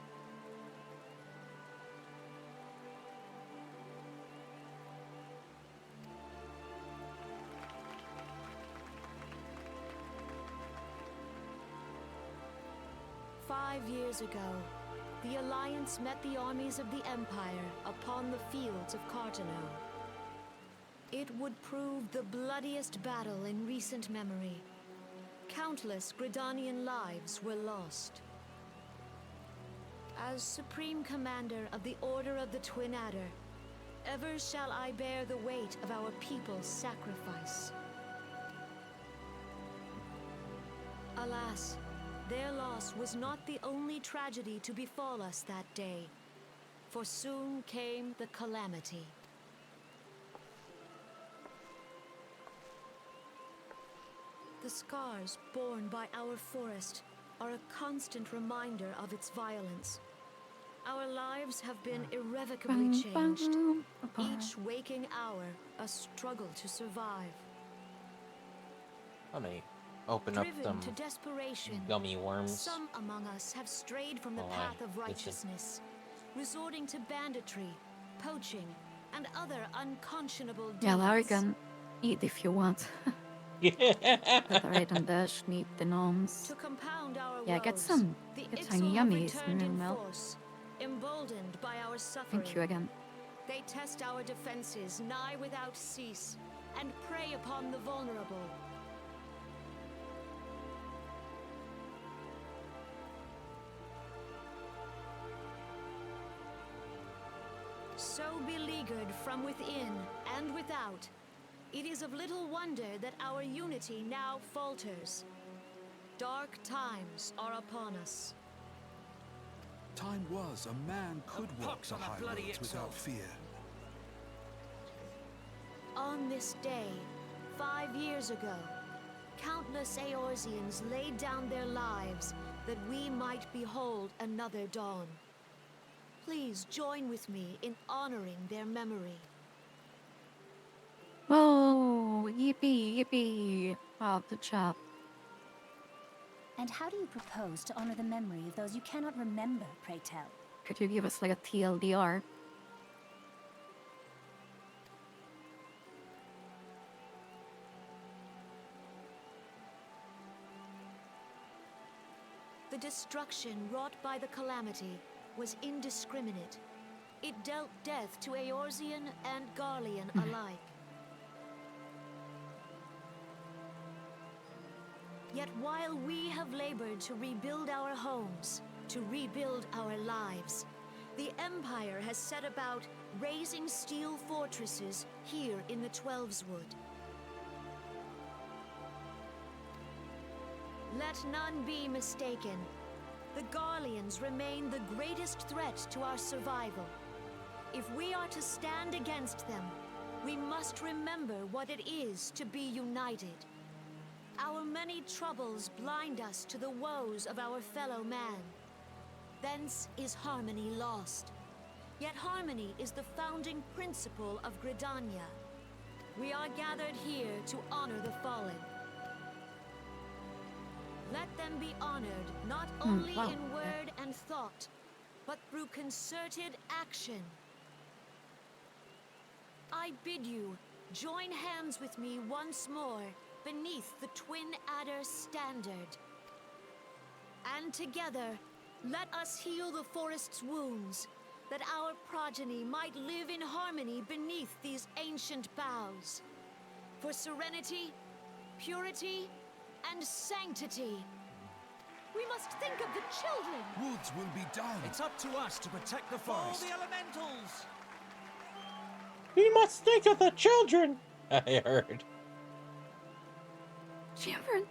[SPEAKER 7] "5 years ago, the Alliance met the armies of the Empire upon the fields of Carteneau. It would prove the bloodiest battle in recent memory. Countless Gridanian lives were lost. As Supreme Commander of the Order of the Twin Adder, ever shall I bear the weight of our people's sacrifice. Alas, their loss was not the only tragedy to befall us that day, for soon came the calamity. The scars borne by our forest are a constant reminder of its violence. Our lives have been irrevocably changed, each waking hour a struggle to survive.
[SPEAKER 1] Let me open up
[SPEAKER 7] Driven
[SPEAKER 1] them
[SPEAKER 7] to desperation,
[SPEAKER 1] gummy worms.
[SPEAKER 7] some among us have strayed from the path of righteousness, resorting to banditry, poaching, and other unconscionable deeds.
[SPEAKER 2] Yeah, Larry can eat if you want. Redan där snip the noms.
[SPEAKER 7] To compound our
[SPEAKER 2] Yeah, get
[SPEAKER 7] woes,
[SPEAKER 2] some.
[SPEAKER 7] the
[SPEAKER 2] Get
[SPEAKER 7] Ixal
[SPEAKER 2] some
[SPEAKER 7] have
[SPEAKER 2] yummies,
[SPEAKER 7] returned in
[SPEAKER 2] Mel.
[SPEAKER 7] force, emboldened by our suffering.
[SPEAKER 2] Thank you again.
[SPEAKER 7] They test our defenses nigh without cease, and prey upon the vulnerable. So beleaguered from within and without, it is of little wonder that our unity now falters. Dark times are upon us.
[SPEAKER 8] Time was a man could walk the high roads without fear.
[SPEAKER 7] On this day, 5 years ago, countless Eorzeans laid down their lives that we might behold another dawn. Please join with me in honoring their memory.
[SPEAKER 2] Oh, yippee, yippee. Oh, the chap.
[SPEAKER 9] And how do you propose to honor the memory of those you cannot remember, pray tell?
[SPEAKER 2] Could you give us like a TLDR?
[SPEAKER 7] The destruction wrought by the calamity was indiscriminate. It dealt death to Eorzean and Garlean alike. Yet while we have labored to rebuild our homes, to rebuild our lives, the Empire has set about raising steel fortresses here in the Twelveswood. Let none be mistaken. The Garleans remain the greatest threat to our survival. If we are to stand against them, we must remember what it is to be united. Our many troubles blind us to the woes of our fellow man. Thence is harmony lost. Yet harmony is the founding principle of Gridania. We are gathered here to honor the fallen. Let them be honored not only in word and thought, but through concerted action. I bid you join hands with me once more beneath the Twin Adder standard. And together, let us heal the forest's wounds, that our progeny might live in harmony beneath these ancient boughs. For serenity, purity, and sanctity. We must think of the children.
[SPEAKER 8] Woods will be done.
[SPEAKER 6] It's up to us to protect the forest.
[SPEAKER 4] All the elementals!
[SPEAKER 1] We must think of the children, I heard.
[SPEAKER 2] Children.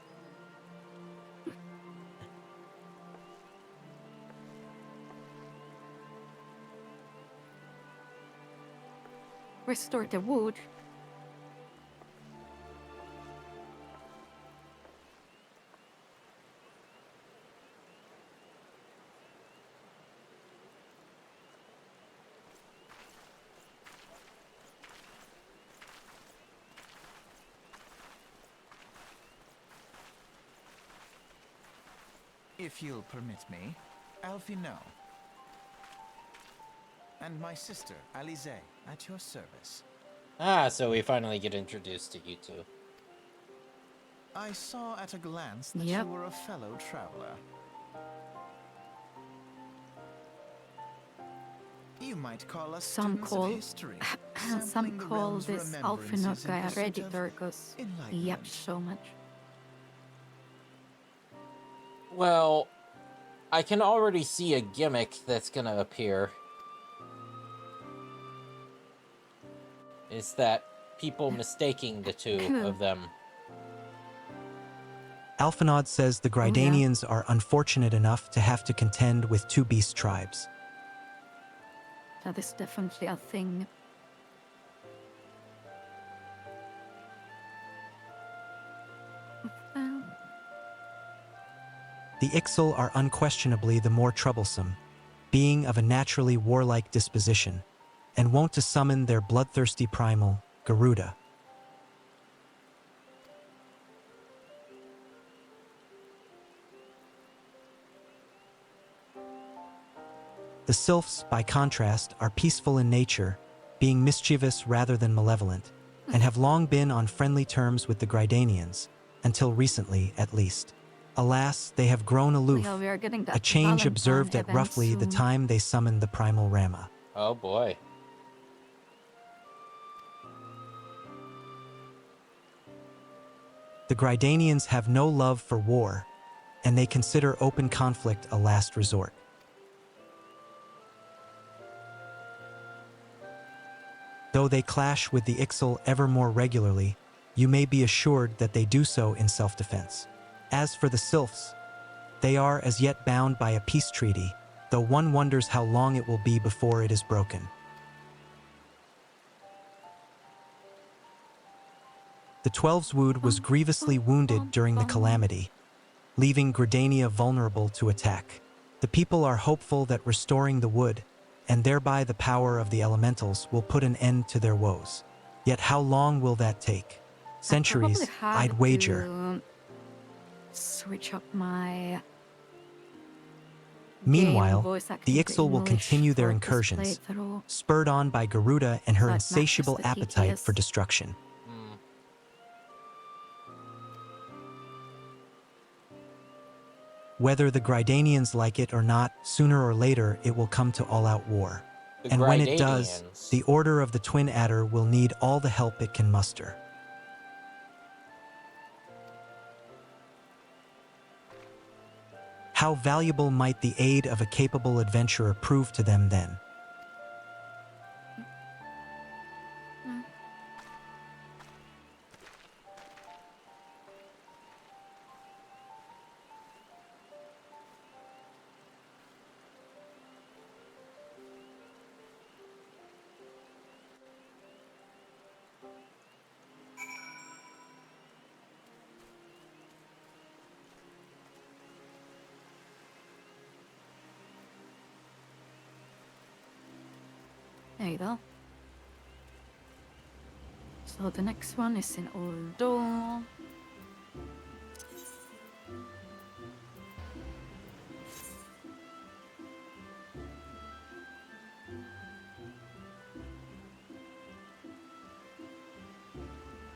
[SPEAKER 2] Restore the wood.
[SPEAKER 6] If you'll permit me, Alfie no. And my sister, Alize, at your service.
[SPEAKER 1] Ah, so we finally get introduced to you two.
[SPEAKER 6] I saw at a glance that
[SPEAKER 2] Yep.
[SPEAKER 6] you were a fellow traveler. You might call us
[SPEAKER 2] Some
[SPEAKER 6] students
[SPEAKER 2] call
[SPEAKER 6] of history.
[SPEAKER 2] some
[SPEAKER 6] sampling the
[SPEAKER 2] call
[SPEAKER 6] realm's
[SPEAKER 2] this
[SPEAKER 6] remembrances
[SPEAKER 2] Alphinot
[SPEAKER 6] in
[SPEAKER 2] guy a
[SPEAKER 6] pursuit of
[SPEAKER 2] redditor because he
[SPEAKER 6] enlightenment.
[SPEAKER 2] yaps so much.
[SPEAKER 1] Well, I can already see a gimmick that's gonna appear. Is that people mistaking the two of them.
[SPEAKER 3] Alphanod says the Grydanians are unfortunate enough to have to contend with two beast tribes.
[SPEAKER 2] That is definitely a thing.
[SPEAKER 3] The Ixal are unquestionably the more troublesome, being of a naturally warlike disposition, and wont to summon their bloodthirsty primal, Garuda. The Sylphs, by contrast, are peaceful in nature, being mischievous rather than malevolent, and have long been on friendly terms with the Grydanians, until recently at least. Alas, they have grown aloof,
[SPEAKER 2] Yeah, we are getting that
[SPEAKER 3] a change
[SPEAKER 2] Valentine
[SPEAKER 3] observed at
[SPEAKER 2] event
[SPEAKER 3] roughly the
[SPEAKER 2] soon.
[SPEAKER 3] time they summoned the primal Rama.
[SPEAKER 1] Oh boy.
[SPEAKER 3] The Grydanians have no love for war, and they consider open conflict a last resort. Though they clash with the Ixal ever more regularly, you may be assured that they do so in self-defense. As for the Sylphs, they are as yet bound by a peace treaty, though one wonders how long it will be before it is broken. The Twelveswood was grievously wounded during the calamity, leaving Gridania vulnerable to attack. The people are hopeful that restoring the wood, and thereby the power of the elementals, will put an end to their woes. Yet how long will that take? Centuries, I'd wager.
[SPEAKER 2] Switch up my
[SPEAKER 3] Meanwhile,
[SPEAKER 2] voice
[SPEAKER 3] the
[SPEAKER 2] acting to
[SPEAKER 3] Ixal will
[SPEAKER 2] English
[SPEAKER 3] continue their
[SPEAKER 2] for this
[SPEAKER 3] incursions,
[SPEAKER 2] playthrough,
[SPEAKER 3] spurred on by Garuda and her
[SPEAKER 2] so it matches
[SPEAKER 3] insatiable
[SPEAKER 2] the
[SPEAKER 3] appetite for
[SPEAKER 2] TTS.
[SPEAKER 3] destruction. Whether the Grydanians like it or not, sooner or later it will come to all-out war.
[SPEAKER 1] The
[SPEAKER 3] And when it does,
[SPEAKER 1] Grydanians.
[SPEAKER 3] the Order of the Twin Adder will need all the help it can muster. How valuable might the aid of a capable adventurer prove to them then?
[SPEAKER 2] There you go. So the next one is in Oldo.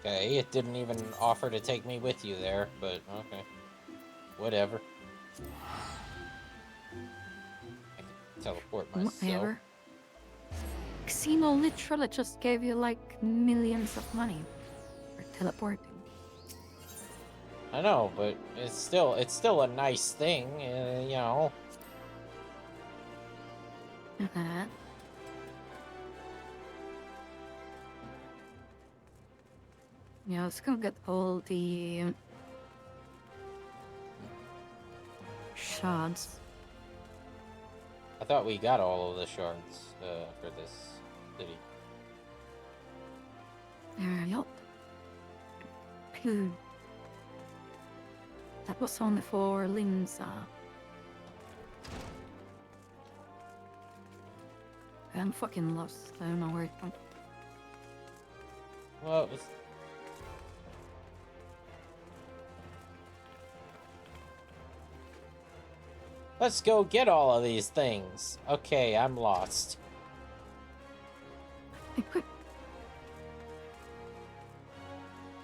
[SPEAKER 1] Okay, it didn't even offer to take me with you there, but okay. Whatever. I can teleport myself.
[SPEAKER 2] Whatever. Xeno literally just gave you like millions of money for teleporting.
[SPEAKER 1] I know, but it's still a nice thing, you know.
[SPEAKER 2] Yeah, let's go get all the shards.
[SPEAKER 1] I thought we got all of the shards for this city.
[SPEAKER 2] Yep. Phew. That was only for Linza. I'm fucking lost. I don't know where it went.
[SPEAKER 1] Well, it was... Let's go get all of these things. Okay, I'm lost.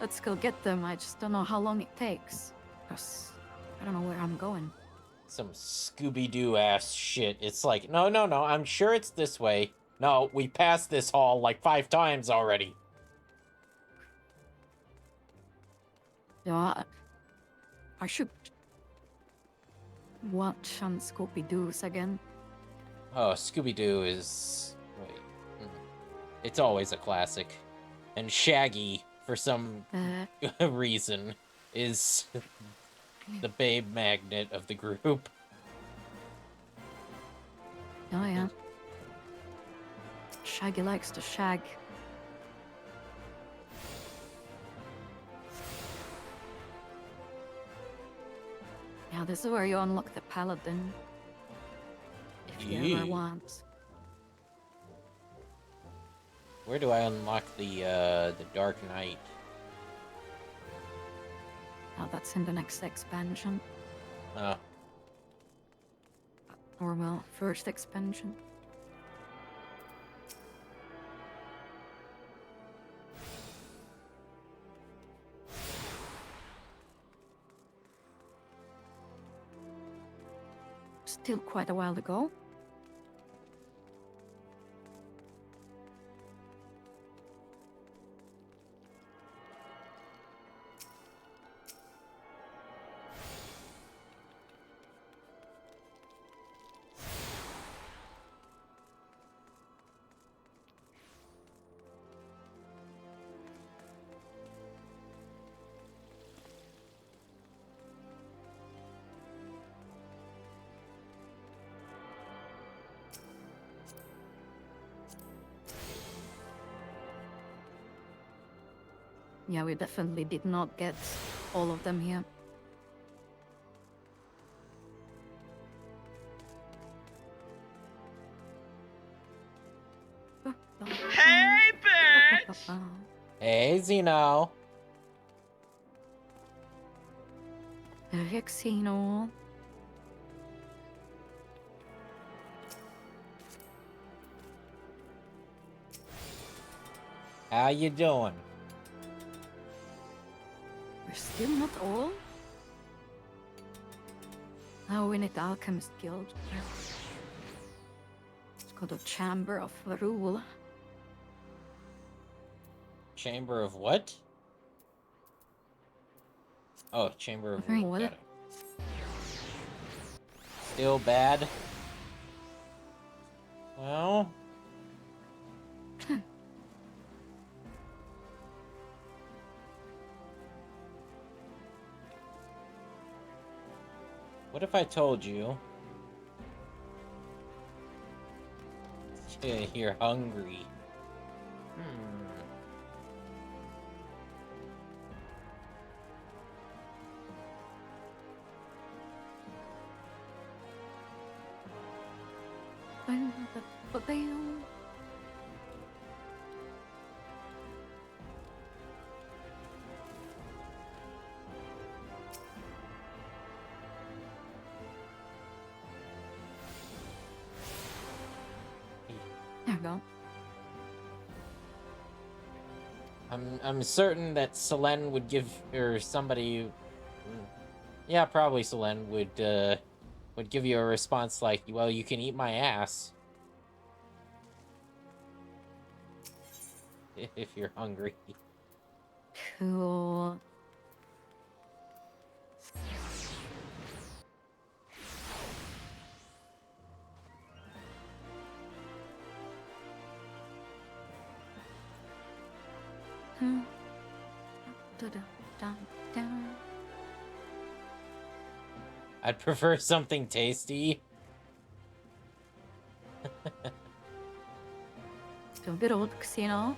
[SPEAKER 2] Let's go get them. I just don't know how long it takes. Because I don't know where I'm going.
[SPEAKER 1] Some Scooby-Doo ass shit. It's like, no, I'm sure it's this way. No, we passed this hall like 5 times already.
[SPEAKER 2] Yeah, I should watch on Scooby-Doo's again.
[SPEAKER 1] Oh, Scooby-Doo is... Wait. It's always a classic. And Shaggy, for some reason, is the babe magnet of the group.
[SPEAKER 2] Oh, yeah. Shaggy likes to shag. Yeah, this is where you unlock the paladin. If you ever want.
[SPEAKER 1] Where do I unlock the Dark Knight?
[SPEAKER 2] Oh, that's in the next expansion.
[SPEAKER 1] Oh.
[SPEAKER 2] Or, well, first expansion. Still quite a while to go. Yeah, we definitely did not get all of them here.
[SPEAKER 10] Hey, bitch!
[SPEAKER 1] Hey, Zeno.
[SPEAKER 2] Xeno.
[SPEAKER 1] How you doing?
[SPEAKER 2] We're still not all? Oh, we need the Alchemist Guild. It's called a Chamber of Rule.
[SPEAKER 1] Chamber of what? Oh, Chamber of
[SPEAKER 2] Right,
[SPEAKER 1] Rule.
[SPEAKER 2] what?
[SPEAKER 1] Got it. Still bad? Well... What if I told you you're hungry?
[SPEAKER 2] But they don't... There we go.
[SPEAKER 1] I'm certain that Selene would give, or somebody, yeah, probably Selene would give you a response like, well, you can eat my ass if you're hungry.
[SPEAKER 2] Cool.
[SPEAKER 1] I'd prefer something tasty.
[SPEAKER 2] A bit old, you know.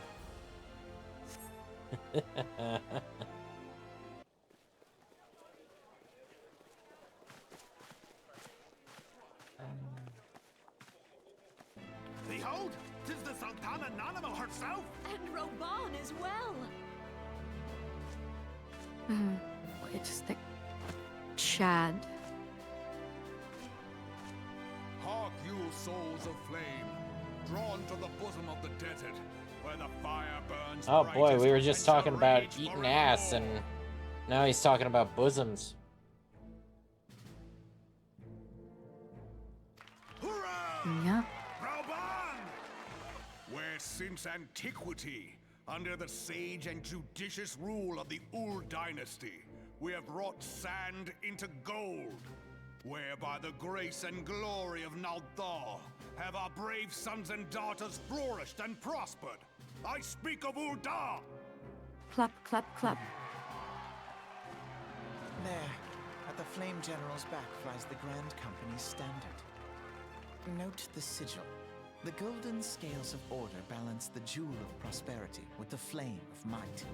[SPEAKER 4] Behold, 'tis the Sultana Nanamo herself!
[SPEAKER 7] And Roban as well!
[SPEAKER 2] It's the Chad.
[SPEAKER 4] you souls of flame, drawn to the bosom of the desert, where the fire burns.
[SPEAKER 1] Oh boy, we were just
[SPEAKER 4] shall
[SPEAKER 1] talking about
[SPEAKER 4] rage
[SPEAKER 1] eating
[SPEAKER 4] forevermore.
[SPEAKER 1] ass, and now he's talking about bosoms.
[SPEAKER 4] Hurrah!
[SPEAKER 2] Yeah.
[SPEAKER 4] Rauban! Where since antiquity, under the sage and judicious rule of the Ul dynasty, we have wrought sand into gold, where by the grace and glory of Naldar have our brave sons and daughters flourished and prospered. I speak of Uldar!
[SPEAKER 2] Clap, clap, clap.
[SPEAKER 6] There, at the Flame General's back flies the Grand Company's standard. Note the sigil. The golden scales of order balance the jewel of prosperity with the flame of might.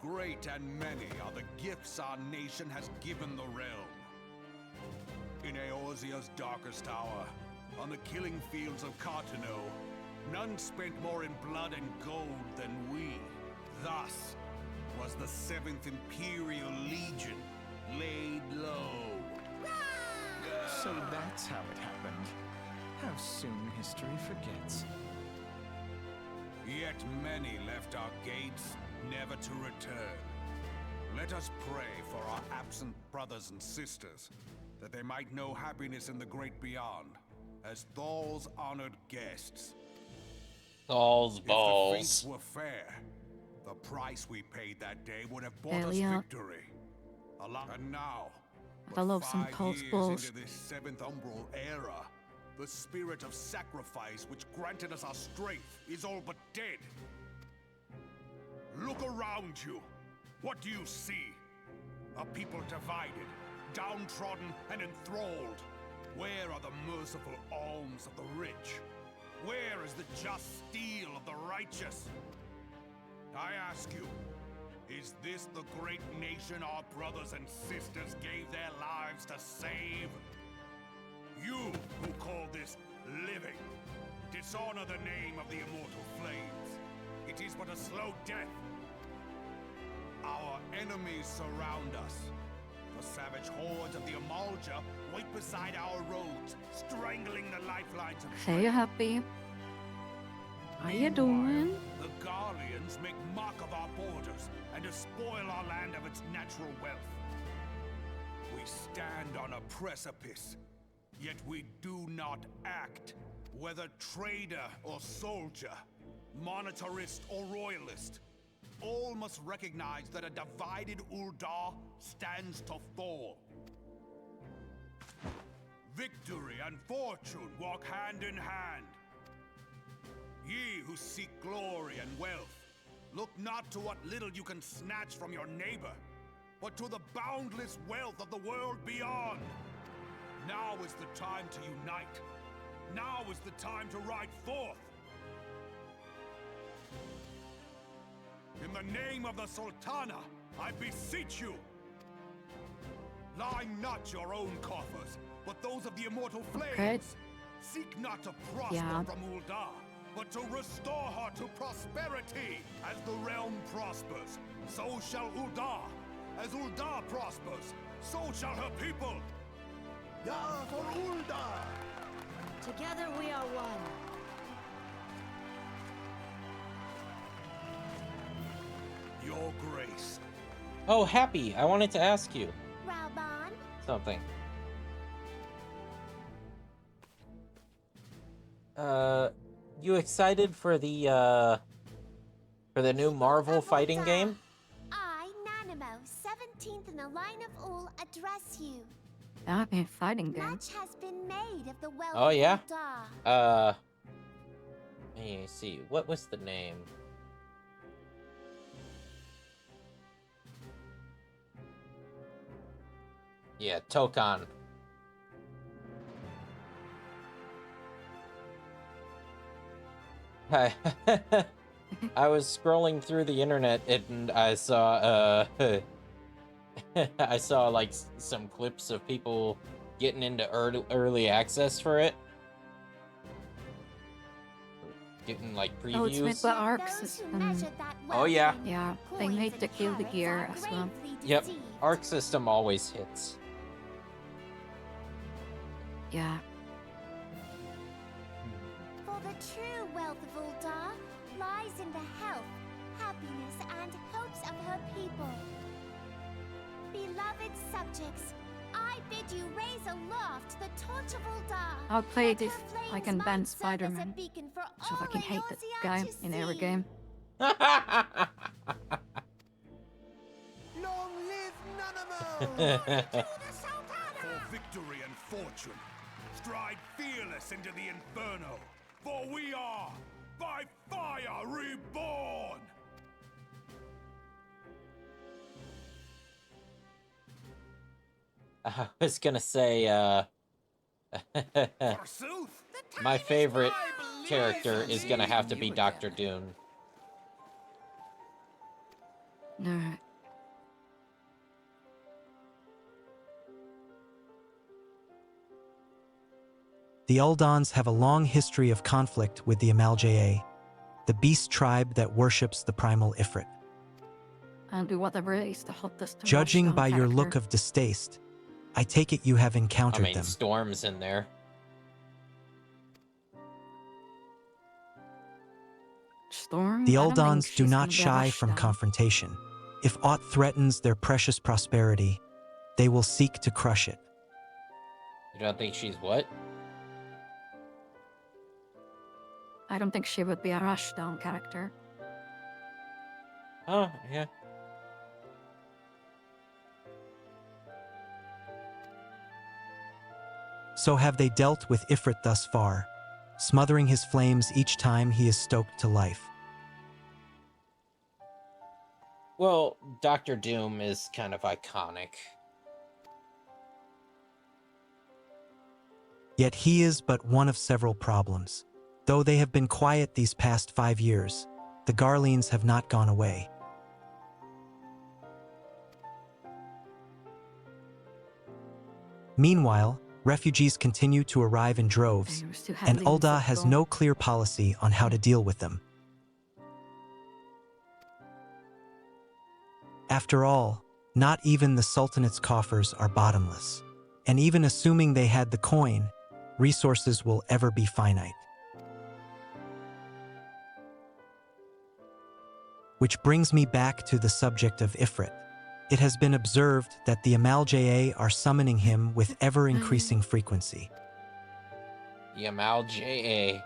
[SPEAKER 4] Great and many are the gifts our nation has given the realm. In Eorzea's darkest hour, on the killing fields of Cartano, none spent more in blood and gold than we. Thus was the 7th Imperial Legion laid low.
[SPEAKER 6] So that's how it happened. How soon history forgets.
[SPEAKER 4] Yet many left our gates, never to return. Let us pray for our absent brothers and sisters, that they might know happiness in the great beyond, as Thal's honored guests.
[SPEAKER 1] Thal's
[SPEAKER 4] If
[SPEAKER 1] balls.
[SPEAKER 4] the fates were fair, the price we paid that day would have bought us
[SPEAKER 2] Elliot.
[SPEAKER 4] victory. And now,
[SPEAKER 2] I love some
[SPEAKER 4] 5
[SPEAKER 2] Thal's
[SPEAKER 4] years
[SPEAKER 2] balls.
[SPEAKER 4] into this 7th Umbral era, the spirit of sacrifice which granted us our strength is all but dead. Look around you. What do you see? A people divided, downtrodden and enthralled. Where are the merciful alms of the rich? Where is the just steel of the righteous? I ask you, is this the great nation our brothers and sisters gave their lives to save? You who call this living, dishonor the name of the immortal flames. It is but a slow death. Our enemies surround us. The savage hordes of the Amalja wait beside our roads, strangling the lifelines of
[SPEAKER 2] Hey, you happy? How you doing?
[SPEAKER 4] The Garleans make mock of our borders and despoil our land of its natural wealth. We stand on a precipice, yet we do not act. Whether trader or soldier, monetarist or royalist, all must recognize that a divided Uldar stands to fall. Victory and fortune walk hand in hand. Ye who seek glory and wealth, look not to what little you can snatch from your neighbor, but to the boundless wealth of the world beyond. Now is the time to unite. Now is the time to ride forth. In the name of the Sultana, I beseech you. Line not your own coffers, but those of the immortal flames.
[SPEAKER 2] Okay.
[SPEAKER 4] Seek not to prosper from Uldar, but to restore her to prosperity. As the realm prospers, so shall Uldar. As Uldar prospers, so shall her people. Ya for Uldar!
[SPEAKER 7] Together we are one.
[SPEAKER 4] Your grace.
[SPEAKER 1] Oh, Happy, I wanted to ask you
[SPEAKER 9] Rauban?
[SPEAKER 1] something. You excited for the new Marvel fighting game?
[SPEAKER 9] I, Nanimo, 17th in the line of Ul, address you.
[SPEAKER 2] I've been fighting game.
[SPEAKER 9] Much has been made of the wealth
[SPEAKER 1] Oh yeah.
[SPEAKER 9] of Uldar.
[SPEAKER 1] Let me see. What was the name? Yeah, Tokan. I was scrolling through the internet and I saw I saw like some clips of people getting into early access for it. Getting like previews.
[SPEAKER 2] Oh, it's made by Arc System.
[SPEAKER 1] Oh yeah.
[SPEAKER 2] Yeah, they made the Kill the Gear as well.
[SPEAKER 1] Yep. Arc System always hits.
[SPEAKER 2] Yeah.
[SPEAKER 11] For the true wealth of Ul'dah lies in the health, happiness, and hopes of her people. Beloved subjects, I bid you raise aloft the torch of Ul'dah.
[SPEAKER 2] I'll play
[SPEAKER 11] that
[SPEAKER 2] this
[SPEAKER 11] her flames
[SPEAKER 2] like in
[SPEAKER 11] might
[SPEAKER 2] Ben
[SPEAKER 11] serve as a
[SPEAKER 2] Spider-Man.
[SPEAKER 11] beacon for
[SPEAKER 2] So
[SPEAKER 11] all
[SPEAKER 2] fucking hate that
[SPEAKER 11] Eorzea
[SPEAKER 2] guy
[SPEAKER 11] to
[SPEAKER 2] in every
[SPEAKER 11] see.
[SPEAKER 2] game.
[SPEAKER 6] Long live Nanamo!
[SPEAKER 4] For victory and fortune, stride fearless into the inferno, for we are by fire reborn!
[SPEAKER 1] I was gonna say,
[SPEAKER 4] Forsooth,
[SPEAKER 1] my favorite character is gonna have to be Dr. Doom.
[SPEAKER 2] Alright.
[SPEAKER 3] The Uldans have a long history of conflict with the Amalja, the beast tribe that worships the primal Ifrit.
[SPEAKER 2] And do whatever is the hottest.
[SPEAKER 3] Judging
[SPEAKER 2] Rushdown
[SPEAKER 3] by your
[SPEAKER 2] character.
[SPEAKER 3] look of distaste, I take it you have
[SPEAKER 1] I
[SPEAKER 3] encountered
[SPEAKER 1] mean,
[SPEAKER 3] them.
[SPEAKER 1] Storm's in there.
[SPEAKER 2] Storm?
[SPEAKER 3] The
[SPEAKER 2] I don't think
[SPEAKER 3] Uldans do
[SPEAKER 2] she's
[SPEAKER 3] not
[SPEAKER 2] gonna be a
[SPEAKER 3] shy from
[SPEAKER 2] Rushdown.
[SPEAKER 3] confrontation. If aught threatens their precious prosperity, they will seek to crush it.
[SPEAKER 1] You don't think she's what?
[SPEAKER 2] I don't think she would be a Rushdown character.
[SPEAKER 1] Oh, yeah.
[SPEAKER 3] So have they dealt with Ifrit thus far, smothering his flames each time he is stoked to life.
[SPEAKER 1] Well, Dr. Doom is kind of iconic.
[SPEAKER 3] Yet he is but one of several problems. Though they have been quiet these past 5 years, the Garleans have not gone away. Meanwhile, refugees continue to arrive in droves,
[SPEAKER 2] They used to have
[SPEAKER 3] and
[SPEAKER 2] leaves
[SPEAKER 3] Ul'dah
[SPEAKER 2] of
[SPEAKER 3] has
[SPEAKER 2] gold.
[SPEAKER 3] no clear policy on how to deal with them. After all, not even the Sultanate's coffers are bottomless. And even assuming they had the coin, resources will ever be finite. Which brings me back to the subject of Ifrit. It has been observed that the Amalja are summoning him with ever-increasing frequency.
[SPEAKER 1] The Amalja.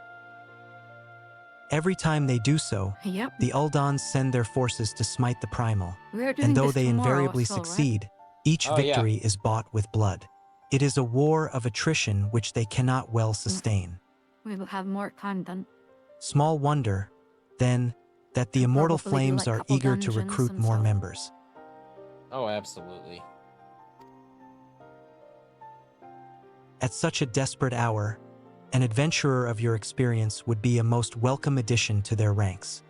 [SPEAKER 3] Every time they do so,
[SPEAKER 2] Yep.
[SPEAKER 3] the Uldans send their forces to smite the primal,
[SPEAKER 2] We're doing
[SPEAKER 3] and though
[SPEAKER 2] this
[SPEAKER 3] they
[SPEAKER 2] tomorrow
[SPEAKER 3] invariably
[SPEAKER 2] as well, right?
[SPEAKER 3] succeed, each
[SPEAKER 1] Oh, yeah.
[SPEAKER 3] victory is bought with blood. It is a war of attrition which they cannot well sustain.
[SPEAKER 2] We will have more content.
[SPEAKER 3] Small wonder, then, that the
[SPEAKER 2] And
[SPEAKER 3] immortal
[SPEAKER 2] probably do,
[SPEAKER 3] flames
[SPEAKER 2] like,
[SPEAKER 3] are
[SPEAKER 2] couple
[SPEAKER 3] eager to
[SPEAKER 2] dungeons
[SPEAKER 3] recruit
[SPEAKER 2] and
[SPEAKER 3] more
[SPEAKER 2] so.
[SPEAKER 3] members.
[SPEAKER 1] Oh, absolutely.
[SPEAKER 3] At such a desperate hour, an adventurer of your experience would be a most welcome addition to their ranks.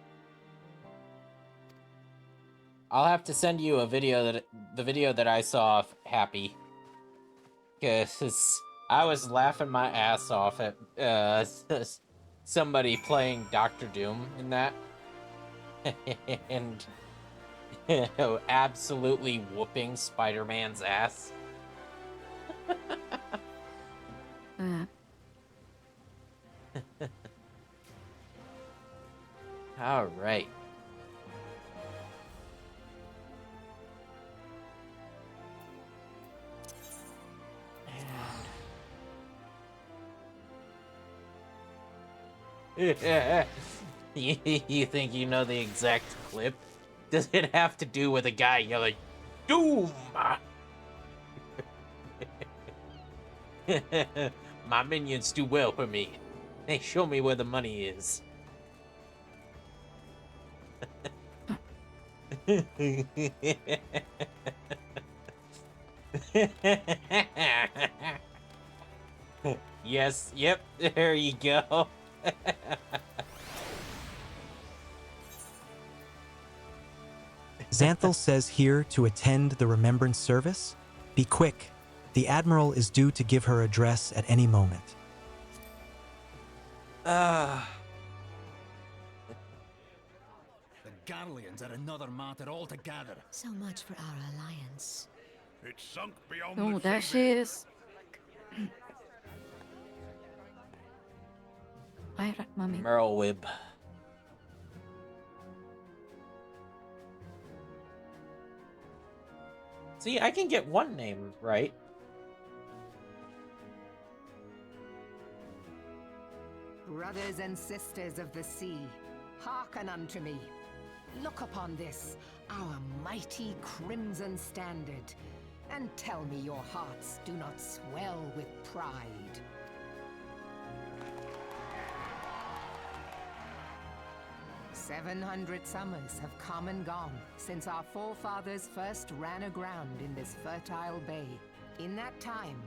[SPEAKER 1] I'll have to send you the video that I saw of Happy. Because I was laughing my ass off at somebody playing Dr. Doom in that. And absolutely whooping Spider-Man's ass. All right. You think you know the exact clip? Does it have to do with a guy yelling, Doom? My minions do well for me. They show me where the money is. Yes, yep, there you go.
[SPEAKER 3] Xanthal says here to attend the remembrance service? Be quick. The Admiral is due to give her address at any moment.
[SPEAKER 12] The Garleans are another matter altogether.
[SPEAKER 7] So much for our alliance.
[SPEAKER 4] It's sunk beyond
[SPEAKER 2] Oh,
[SPEAKER 4] the
[SPEAKER 2] there
[SPEAKER 4] sea
[SPEAKER 2] she is. Pirate mummy.
[SPEAKER 1] Merlwib. See, I can get one name right.
[SPEAKER 13] Brothers and sisters of the sea, hearken unto me. Look upon this, our mighty crimson standard, and tell me your hearts do not swell with pride. "700 summers have come and gone since our forefathers first ran aground in this fertile bay. In that time,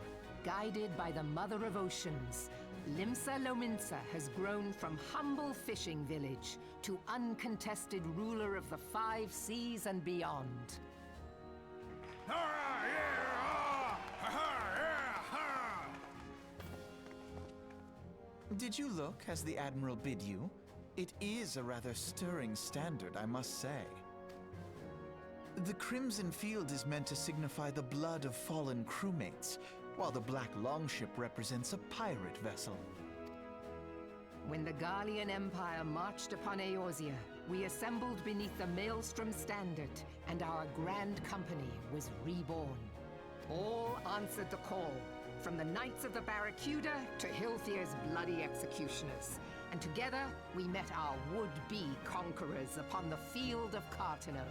[SPEAKER 13] guided by the Mother of Oceans, Limsa Lominsa has grown from humble fishing village to uncontested ruler of the 5 seas and beyond.
[SPEAKER 6] Did you look as the Admiral bid you? It is a rather stirring standard, I must say. The crimson field is meant to signify the blood of fallen crewmates, while the black longship represents a pirate vessel.
[SPEAKER 13] When the Garlean Empire marched upon Eorzea, we assembled beneath the Maelstrom standard, and our Grand Company was reborn. All answered the call, from the Knights of the Barracuda to Hilthier's bloody executioners. And together, we met our would-be conquerors upon the field of Cartano.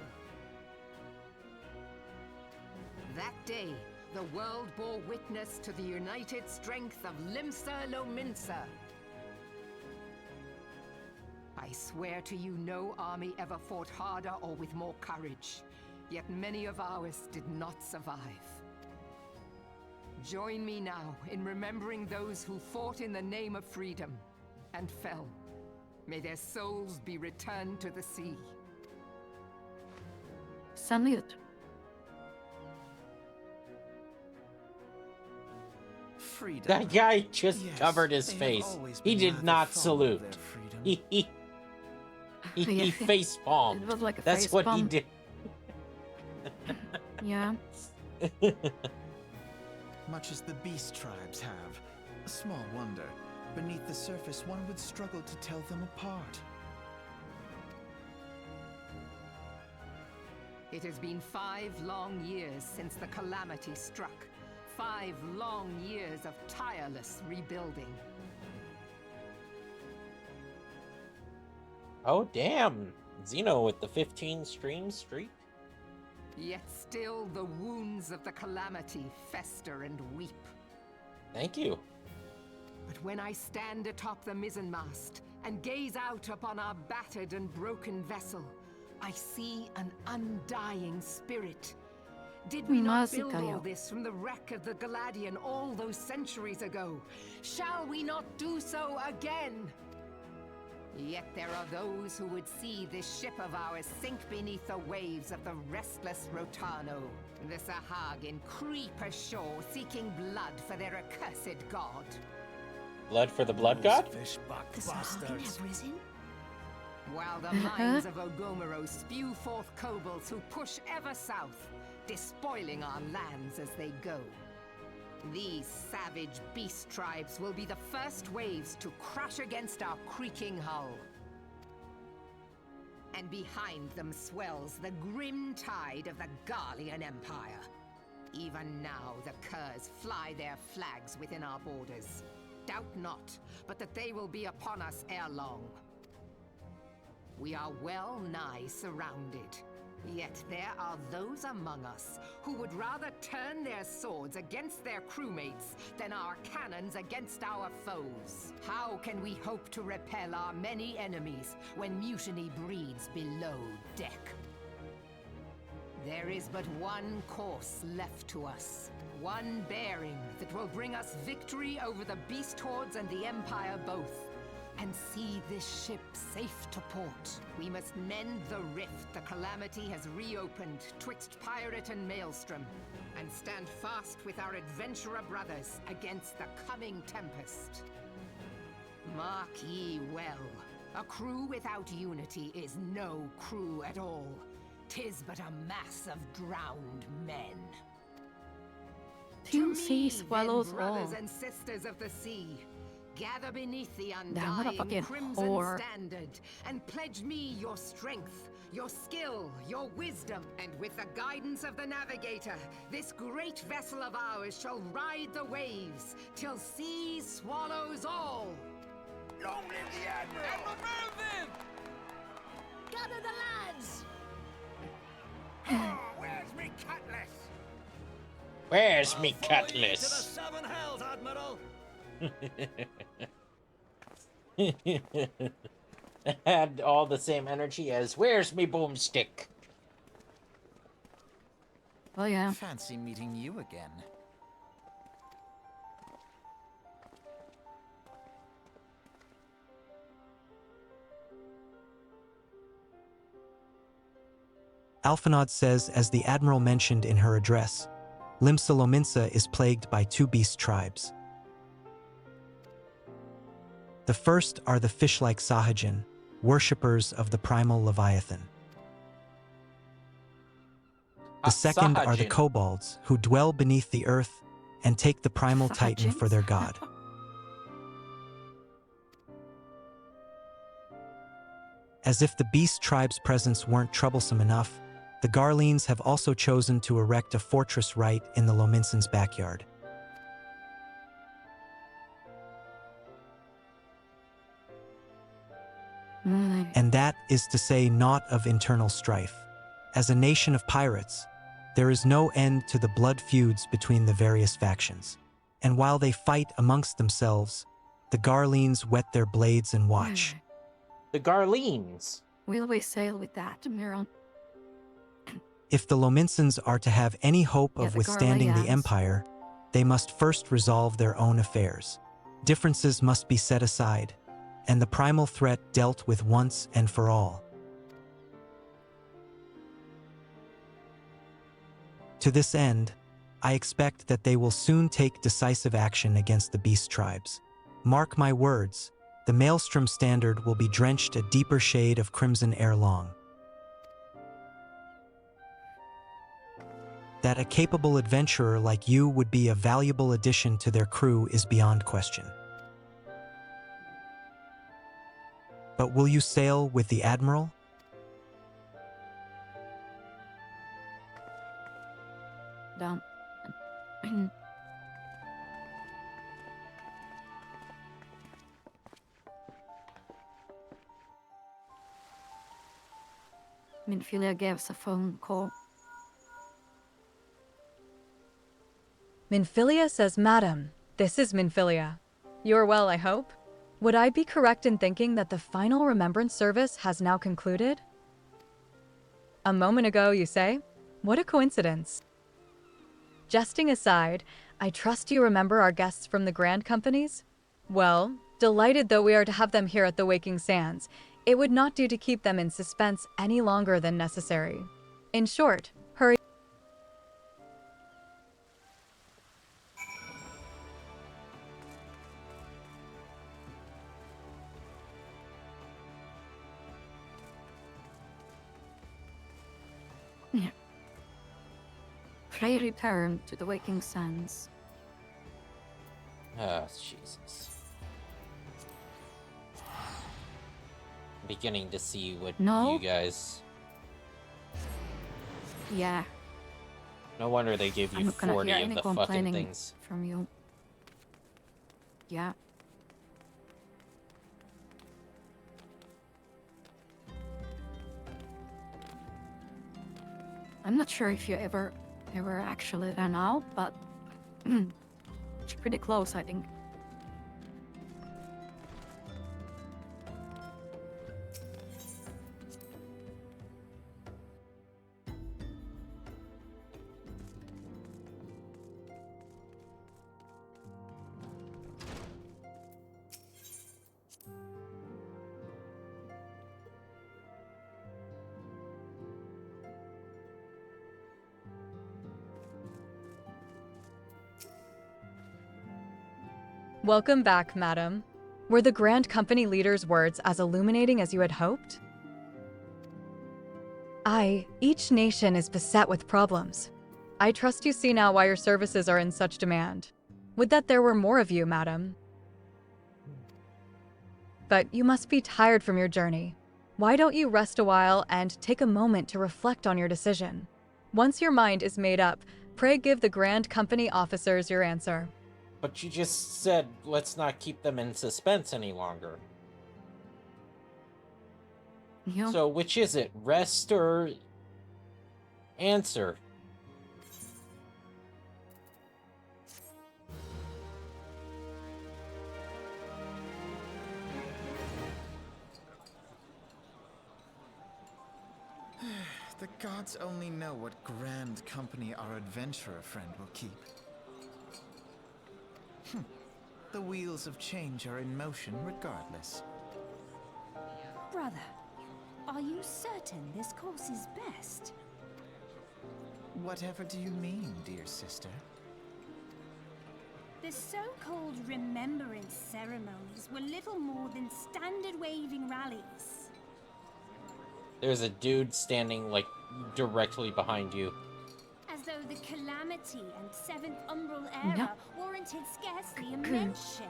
[SPEAKER 13] That day, the world bore witness to the united strength of Limsa Lominsa. I swear to you, no army ever fought harder or with more courage, yet many of ours did not survive. Join me now in remembering those who fought in the name of freedom and fell. May their souls be returned to the sea.
[SPEAKER 2] Salute.
[SPEAKER 6] Freedom.
[SPEAKER 1] That guy just
[SPEAKER 6] Yes,
[SPEAKER 1] covered his
[SPEAKER 6] they have
[SPEAKER 1] face.
[SPEAKER 6] always
[SPEAKER 1] He
[SPEAKER 6] been
[SPEAKER 1] did
[SPEAKER 6] rather
[SPEAKER 1] not
[SPEAKER 6] fond of
[SPEAKER 1] salute.
[SPEAKER 6] their freedom.
[SPEAKER 1] He
[SPEAKER 2] Yeah.
[SPEAKER 1] face palmed.
[SPEAKER 2] It was like a
[SPEAKER 1] That's
[SPEAKER 2] face
[SPEAKER 1] what he
[SPEAKER 2] palm.
[SPEAKER 1] did.
[SPEAKER 2] Yeah.
[SPEAKER 6] Much as the beast tribes have. Small wonder. Beneath the surface, one would struggle to tell them apart.
[SPEAKER 13] It has been 5 long years since the calamity struck. 5 long years of tireless rebuilding.
[SPEAKER 1] Oh, damn. Xeno with the 15 streak.
[SPEAKER 13] Yet still the wounds of the calamity fester and weep.
[SPEAKER 1] Thank you.
[SPEAKER 13] But when I stand atop the mizzenmast and gaze out upon our battered and broken vessel, I see an undying spirit. Did we not build all this from the wreck of the Galadian all those centuries ago? Shall we not do so again? Yet there are those who would see this ship of ours sink beneath the waves of the restless Rotano. The Sahagin creep ashore seeking blood for their accursed god.
[SPEAKER 1] Blood for the blood god?
[SPEAKER 13] The Sahagin have risen? While the mines of Ogomoro spew forth kobolds who push ever south, despoiling our lands as they go. These savage beast tribes will be the first waves to crash against our creaking hull. And behind them swells the grim tide of the Garlean Empire. Even now, the Curs fly their flags within our borders. Doubt not, but that they will be upon us ere long. We are well nigh surrounded. Yet there are those among us who would rather turn their swords against their crewmates than our cannons against our foes. How can we hope to repel our many enemies when mutiny breeds below deck? There is but one course left to us. One bearing that will bring us victory over the beast hordes and the Empire both. And see this ship safe to port. We must mend the rift the calamity has reopened twixt pirate and maelstrom, and stand fast with our adventurer brothers against the coming tempest. Mark ye well, a crew without unity is no crew at all. 'Tis but a mass of drowned men.
[SPEAKER 2] Two sea
[SPEAKER 13] me,
[SPEAKER 2] swallows
[SPEAKER 13] then, brothers
[SPEAKER 2] all.
[SPEAKER 13] and sisters of the sea, Gather beneath the
[SPEAKER 2] Damn, what a
[SPEAKER 13] undying
[SPEAKER 2] fucking
[SPEAKER 13] Crimson
[SPEAKER 2] whore.
[SPEAKER 13] Standard and pledge me your strength, your skill, your wisdom, and with the guidance of the Navigator, this great vessel of ours shall ride the waves till sea swallows all.
[SPEAKER 4] Long live the Admiral!
[SPEAKER 10] Admiral Merlin!
[SPEAKER 7] Gather the lads!
[SPEAKER 4] Oh, where's me cutlass?
[SPEAKER 1] Where's me
[SPEAKER 12] To the
[SPEAKER 1] cutlass?
[SPEAKER 12] seven hells, Admiral!
[SPEAKER 1] Had all the same energy as "Where's me boomstick?"
[SPEAKER 2] Oh yeah.
[SPEAKER 6] Fancy meeting you again.
[SPEAKER 3] Alphinaud says, as the Admiral mentioned in her address, Limsa Lominsa is plagued by two beast tribes. The first are the fish-like Sahajin, worshippers of the primal Leviathan. The second are the
[SPEAKER 1] Sahajin.
[SPEAKER 3] kobolds, who dwell beneath the earth and take the primal titan for their god. As if the beast tribe's presence weren't troublesome enough, the Garleans have also chosen to erect a fortress right in the Lominsans' backyard. And that is to say naught of internal strife. As a nation of pirates, there is no end to the blood feuds between the various factions. And while they fight amongst themselves, the Garleans whet their blades and watch.
[SPEAKER 1] The Garleans.
[SPEAKER 2] Will we sail with that, Miron?
[SPEAKER 3] If the Lominsans are to have any hope of
[SPEAKER 2] the
[SPEAKER 3] withstanding the
[SPEAKER 2] Garleans.
[SPEAKER 3] Empire, they must first resolve their own affairs. Differences must be set aside, and the primal threat dealt with once and for all. To this end, I expect that they will soon take decisive action against the beast tribes. Mark my words, the Maelstrom Standard will be drenched a deeper shade of crimson ere long. That a capable adventurer like you would be a valuable addition to their crew is beyond question. But will you sail with the Admiral?
[SPEAKER 2] Down. Minfilia gave us a phone call.
[SPEAKER 5] Minfilia says, Madam, this is Minfilia. You're well, I hope? Would I be correct in thinking that the final remembrance service has now concluded? A moment ago, you say? What a coincidence. Jesting aside, I trust you remember our guests from the Grand Companies? Well, delighted though we are to have them here at the Waking Sands, it would not do to keep them in suspense any longer than necessary. In short, hurry.
[SPEAKER 2] Pray return to the Waking Sands.
[SPEAKER 1] Oh, Jesus. Beginning to see what
[SPEAKER 2] No.
[SPEAKER 1] you guys...
[SPEAKER 2] Yeah,
[SPEAKER 1] No wonder they give
[SPEAKER 2] I'm
[SPEAKER 1] you
[SPEAKER 2] not gonna
[SPEAKER 1] 40
[SPEAKER 2] hear
[SPEAKER 1] of
[SPEAKER 2] any
[SPEAKER 1] the fucking
[SPEAKER 2] complaining
[SPEAKER 1] things.
[SPEAKER 2] from you. Yeah. I'm not sure if you ever actually ran out, but it's pretty close, I think.
[SPEAKER 5] Welcome back, madam. Were the Grand Company leader's words as illuminating as you had hoped? Aye, each nation is beset with problems. I trust you see now why your services are in such demand. Would that there were more of you, madam. but you must be tired from your journey. Why don't you rest a while and take a moment to reflect on your decision? Once your mind is made up, pray give the Grand Company officers your answer.
[SPEAKER 1] But you just said, let's not keep them in suspense any longer.
[SPEAKER 2] Yeah.
[SPEAKER 1] So which is it? Rest or answer?
[SPEAKER 6] The gods only know what grand company our adventurer friend will keep. The wheels of change are in motion regardless.
[SPEAKER 9] Brother, are you certain this course is best?
[SPEAKER 6] Whatever do you mean, dear sister?
[SPEAKER 9] The so-called remembrance ceremonies were little more than standard waving rallies.
[SPEAKER 1] There's a dude standing, like, directly behind you.
[SPEAKER 9] As though the Calamity and Seventh Umbral Era warranted scarcely a mention.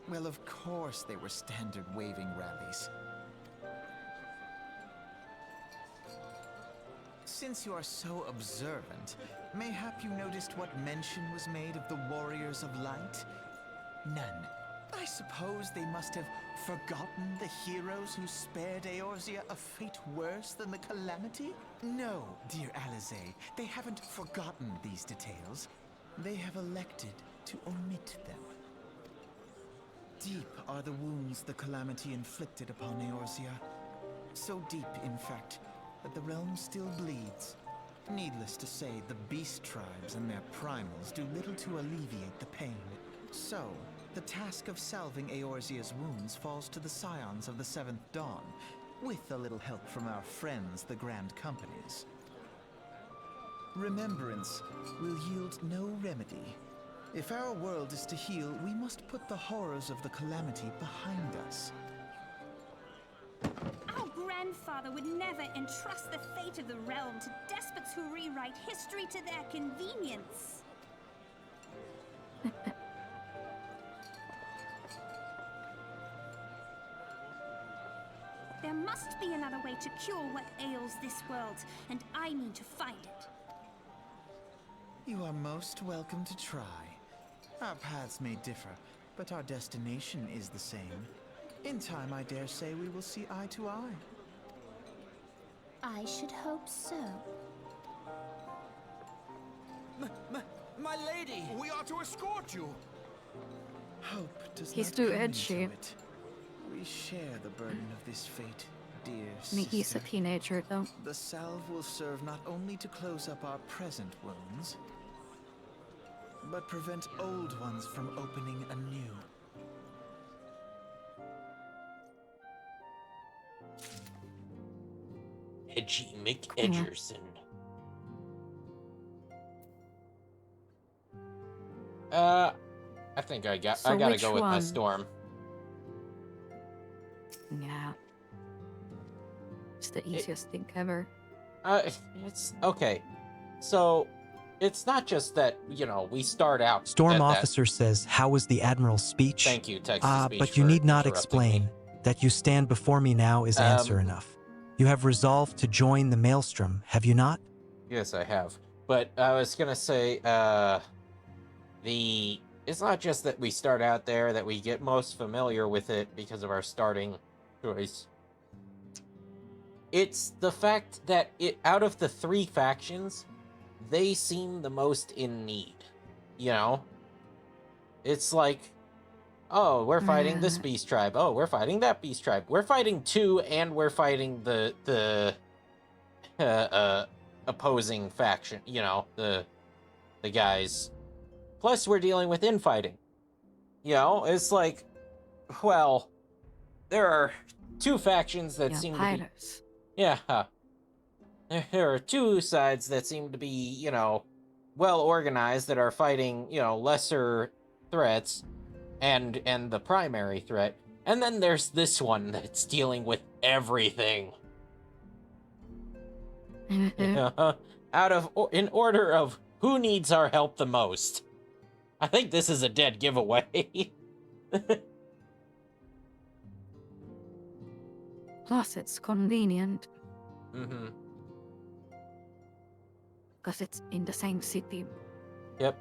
[SPEAKER 6] Well, of course they were standard waving rallies. Since you are so observant, mayhap you noticed what mention was made of the Warriors of Light? None. I suppose they must have forgotten the heroes who spared Eorzea a fate worse than the Calamity? No, dear Alize, they haven't forgotten these details. They have elected to omit them. Deep are the wounds the Calamity inflicted upon Eorzea. So deep, in fact, that the realm still bleeds. Needless to say, the beast tribes and their primals do little to alleviate the pain. So, the task of salving Eorzea's wounds falls to the scions of the Seventh Dawn, with a little help from our friends, the Grand Companies. Remembrance will yield no remedy. If our world is to heal, we must put the horrors of the Calamity behind us.
[SPEAKER 9] Our grandfather would never entrust the fate of the realm to despots who rewrite history to their convenience. There must be another way to cure what ails this world, and I mean to find it.
[SPEAKER 6] You are most welcome to try. Our paths may differ, but our destination is the same. In time, I dare say we will see eye to eye.
[SPEAKER 9] I should hope so.
[SPEAKER 12] My lady! We are to escort you!
[SPEAKER 6] Hope does
[SPEAKER 2] He's
[SPEAKER 6] not
[SPEAKER 2] too
[SPEAKER 6] come
[SPEAKER 2] edgy.
[SPEAKER 6] into it. We share the burden of this fate, dear
[SPEAKER 2] I mean, he's a
[SPEAKER 6] sister.
[SPEAKER 2] teenager, though.
[SPEAKER 6] The salve will serve not only to close up our present wounds, but prevent old ones from opening anew.
[SPEAKER 1] Edgy McEdgerson. I think I
[SPEAKER 2] So
[SPEAKER 1] gotta
[SPEAKER 2] which
[SPEAKER 1] go with my
[SPEAKER 2] one?
[SPEAKER 1] Storm.
[SPEAKER 2] Yeah. It's the easiest thing ever.
[SPEAKER 1] It's okay. So, it's not just that, you know, we start out.
[SPEAKER 3] Storm
[SPEAKER 1] at
[SPEAKER 3] Officer says, "How was the Admiral's speech?"
[SPEAKER 1] Thank you, text-to-speech,
[SPEAKER 3] but you
[SPEAKER 1] for
[SPEAKER 3] need not
[SPEAKER 1] interrupting me.
[SPEAKER 3] explain. That you stand before me now is answer enough. You have resolved to join the Maelstrom, have you not?
[SPEAKER 1] Yes, I have. But I was gonna say, it's not just that we start out there, that we get most familiar with it because of our starting choice. It's the fact that out of the three factions, they seem the most in need. You know? It's like, oh, we're fighting this beast tribe. Oh, we're fighting that beast tribe. We're fighting two, and we're fighting the opposing faction. You know, the guys. Plus, we're dealing with infighting. You know, it's like, well, there are two factions that seem to be. Yeah. There are two sides that seem to be, you know, well organized, that are fighting, you know, lesser threats and the primary threat. And then there's this one that's dealing with everything. In order of who needs our help the most. I think this is a dead giveaway.
[SPEAKER 2] Plus, it's convenient.
[SPEAKER 1] Mm-hmm.
[SPEAKER 2] Because it's in the same city.
[SPEAKER 1] Yep.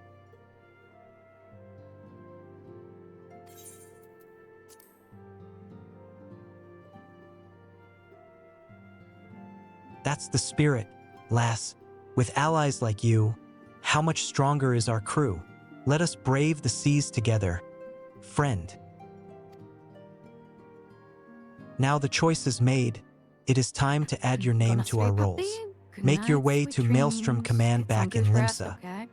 [SPEAKER 3] That's the spirit, lass. With allies like you, how much stronger is our crew? Let us brave the seas together, friend. Now the choice is made. It is time to add your name to our rolls. Make your way to Maelstrom Command back in Limsa.
[SPEAKER 2] Okay.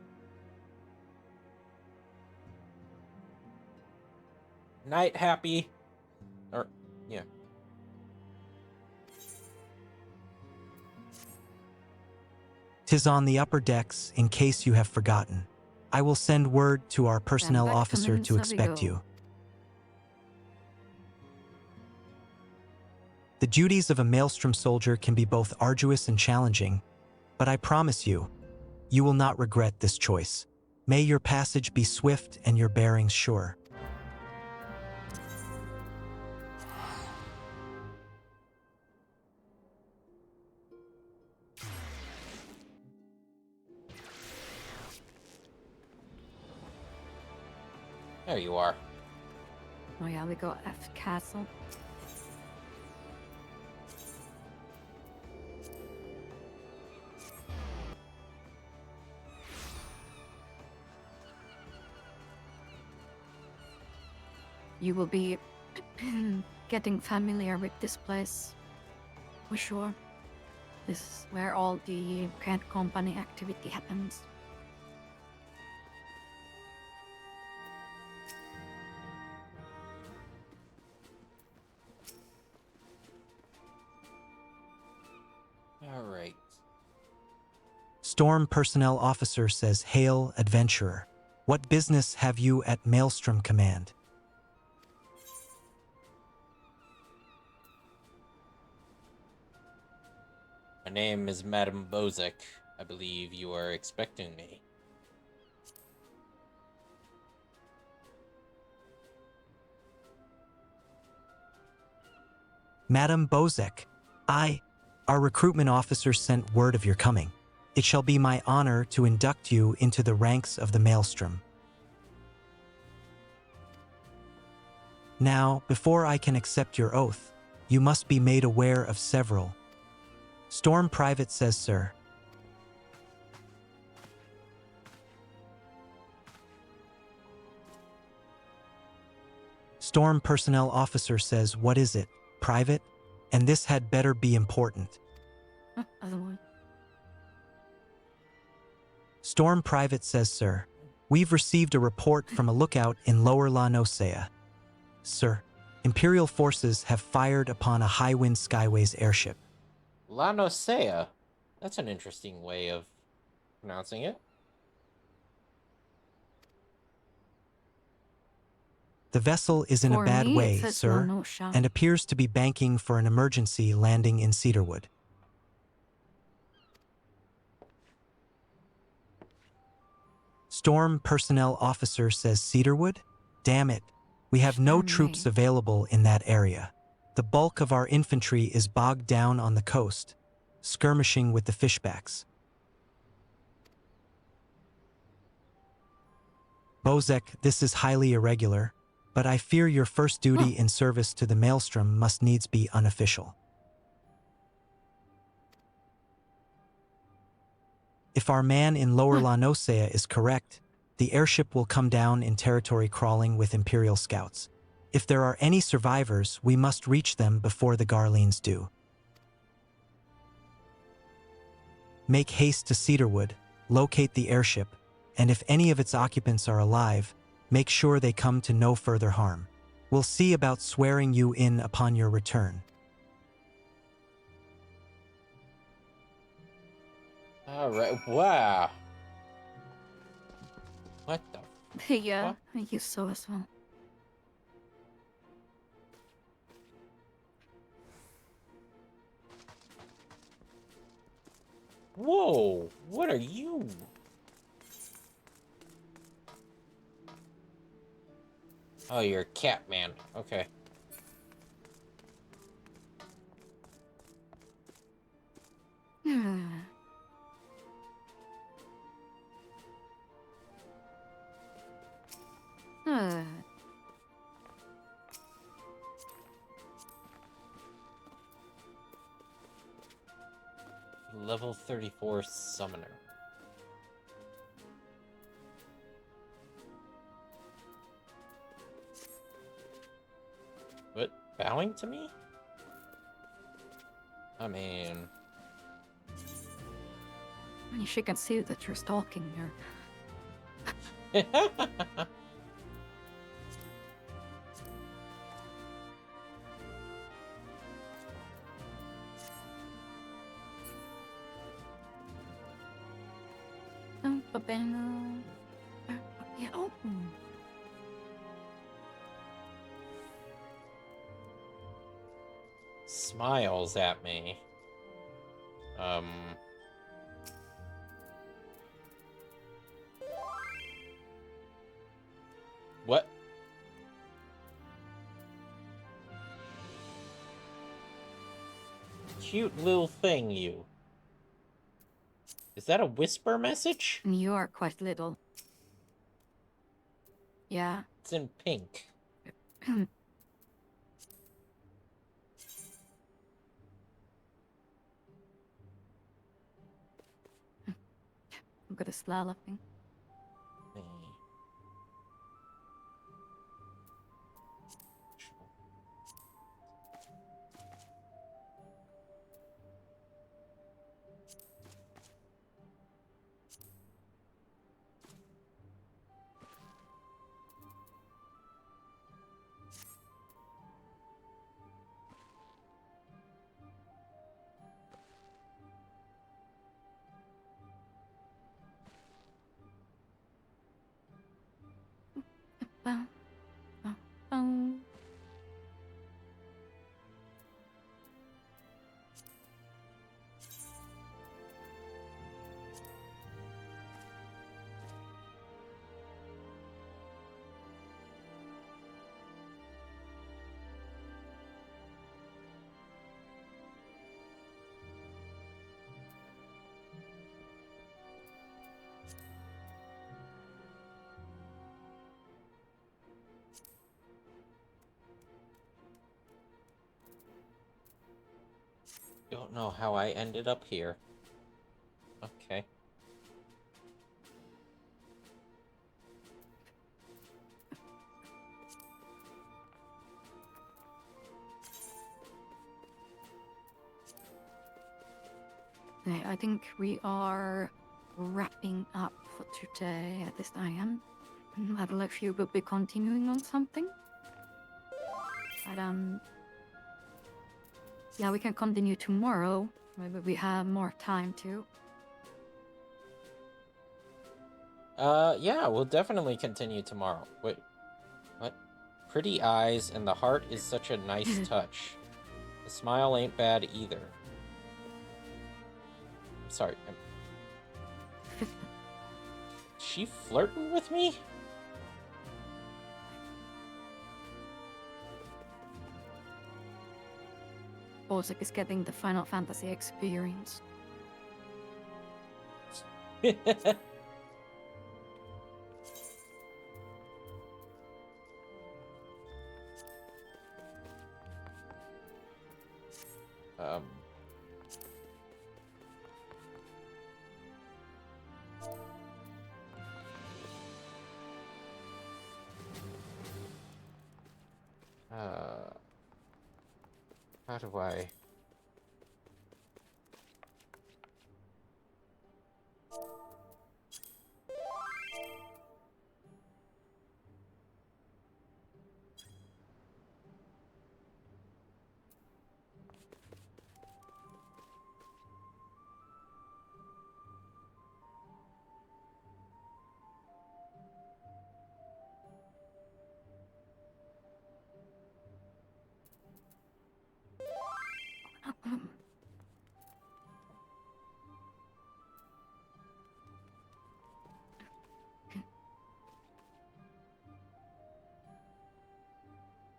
[SPEAKER 1] Night, Happy. Or, yeah.
[SPEAKER 3] Tis on the upper decks, in case you have forgotten. I will send word to our personnel officer to expect you. The duties of a Maelstrom soldier can be both arduous and challenging, but I promise you, you will not regret this choice. May your passage be swift and your bearings sure.
[SPEAKER 1] There you are.
[SPEAKER 2] Oh yeah, we got F Castle. You will be getting familiar with this place, for sure. This is where all the Grant Company activity happens.
[SPEAKER 1] All right.
[SPEAKER 3] Storm Personnel Officer says, "Hail, adventurer. What business have you at Maelstrom Command?"
[SPEAKER 1] My name is Madam Bozek. I believe you are expecting me.
[SPEAKER 3] Madam Bozek, our recruitment officer sent word of your coming. It shall be my honor to induct you into the ranks of the Maelstrom. Now, before I can accept your oath, you must be made aware of several. Storm Private says, sir. Storm Personnel Officer says, what is it? Private? And this had better be important.
[SPEAKER 2] Other one.
[SPEAKER 3] Storm Private says, sir, we've received a report from a lookout in Lower La Nosea. Sir, Imperial forces have fired upon a High Wind Skyways airship.
[SPEAKER 1] La Nosea. That's an interesting way of pronouncing it.
[SPEAKER 3] The vessel is in a bad way, sir, and appears to be banking for an emergency landing in Cedarwood. Storm Personnel Officer says Cedarwood? Damn it, we have no troops available in that area. The bulk of our infantry is bogged down on the coast, skirmishing with the fishbacks. Bozek, this is highly irregular, but I fear your first duty in service to the Maelstrom must needs be unofficial. If our man in Lower La Nosea is correct, the airship will come down in territory crawling with Imperial scouts. If there are any survivors, we must reach them before the Garleans do. Make haste to Cedarwood, locate the airship, and if any of its occupants are alive, make sure they come to no further harm. We'll see about swearing you in upon your return.
[SPEAKER 1] All right. Wow. What the?
[SPEAKER 2] Yeah, I use so as well.
[SPEAKER 1] Whoa! What are you? Oh, you're a cat man. Okay. Level 34 summoner. What? Bowing to me? I mean...
[SPEAKER 2] She can see that you're stalking her.
[SPEAKER 1] Smiles at me. What? Cute little thing, you. Is that a whisper message?
[SPEAKER 2] You are quite little. Yeah.
[SPEAKER 1] It's in pink.
[SPEAKER 2] I'm good at slaloming.
[SPEAKER 1] Don't know how I ended up here. Okay.
[SPEAKER 2] Okay, I think we are wrapping up for today. At least I am. I don't know if you will be continuing on something. But yeah, we can continue tomorrow. Maybe we have more time too.
[SPEAKER 1] Yeah, we'll definitely continue tomorrow. Wait, what? Pretty eyes and the heart is such a nice touch. The smile ain't bad either. Sorry. She flirting with me?
[SPEAKER 2] Bolsik is getting the Final Fantasy experience.
[SPEAKER 1] How do I...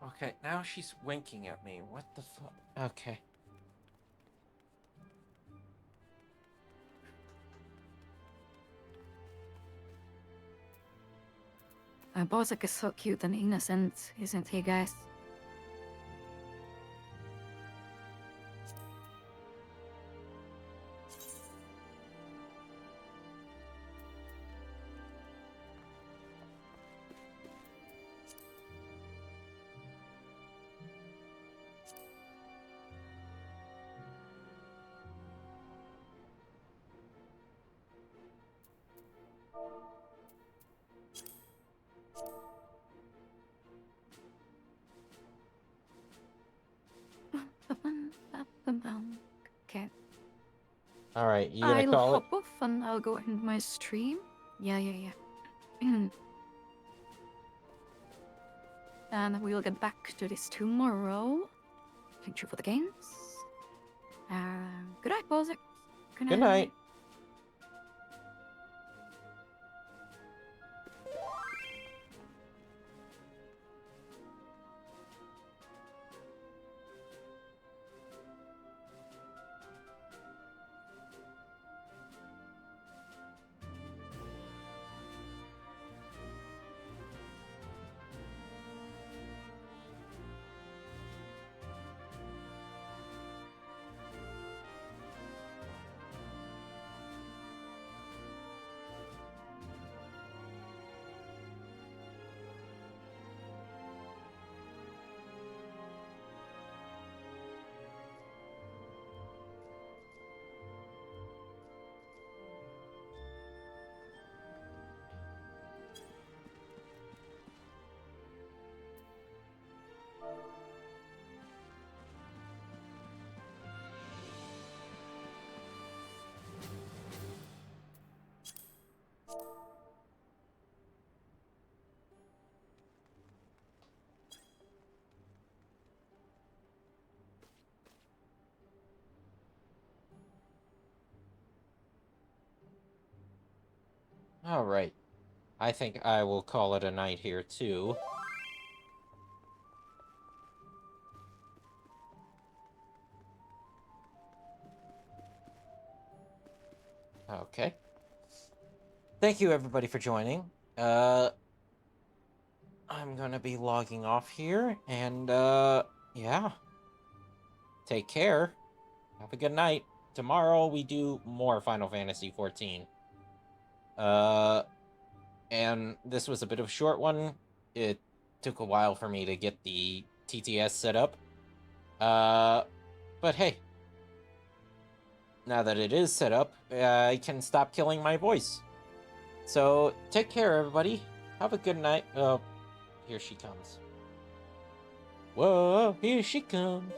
[SPEAKER 1] Okay, now she's winking at me. What the fuck? Okay.
[SPEAKER 2] Bolsik is so cute and innocent, isn't he, guys?
[SPEAKER 1] All right, you gonna
[SPEAKER 2] I'll
[SPEAKER 1] call it?
[SPEAKER 2] hop off and I'll go into my stream. Yeah. And we'll get back to this tomorrow. Thank you for the games. Good night, Bozek.
[SPEAKER 1] Good night. All right. I think I will call it a night here, too. Okay. Thank you, everybody, for joining. I'm gonna be logging off here, and, yeah. Take care. Have a good night. Tomorrow, we do more Final Fantasy XIV. And this was a bit of a short one. It took a while for me to get the TTS set up. But hey. Now that it is set up, I can stop killing my voice. So, take care, everybody. Have a good night. Oh, here she comes. Whoa, here she comes.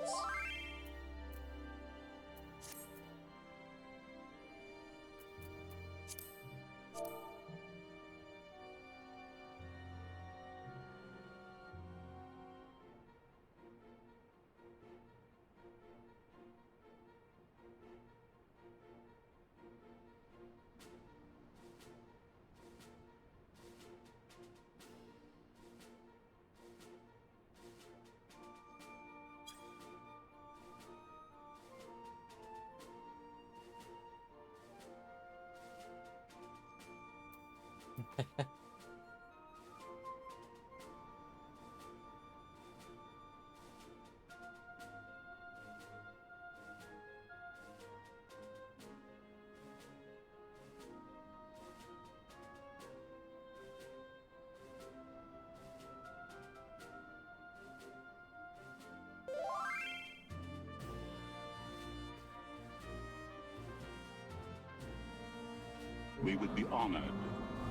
[SPEAKER 14] We would be honored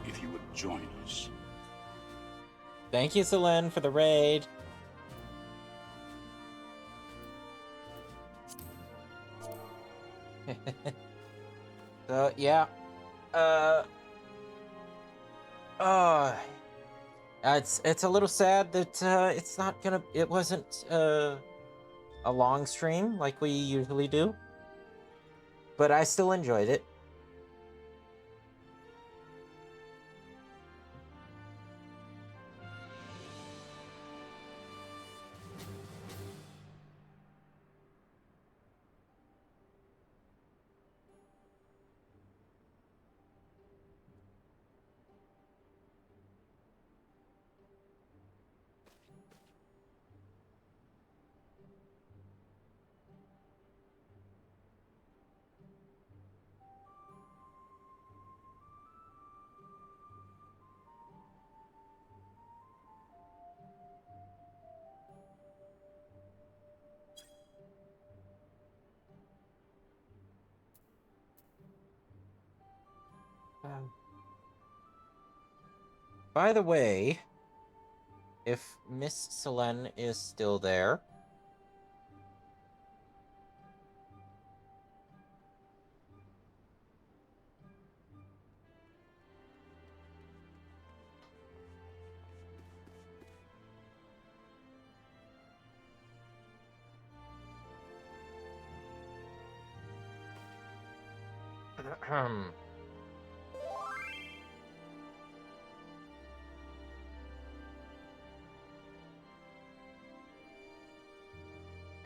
[SPEAKER 14] if you would join us.
[SPEAKER 1] Thank you, Selene, for the raid. So, yeah. It's a little sad that it wasn't a long stream like we usually do. But I still enjoyed it. By the way, if Miss Selene is still there,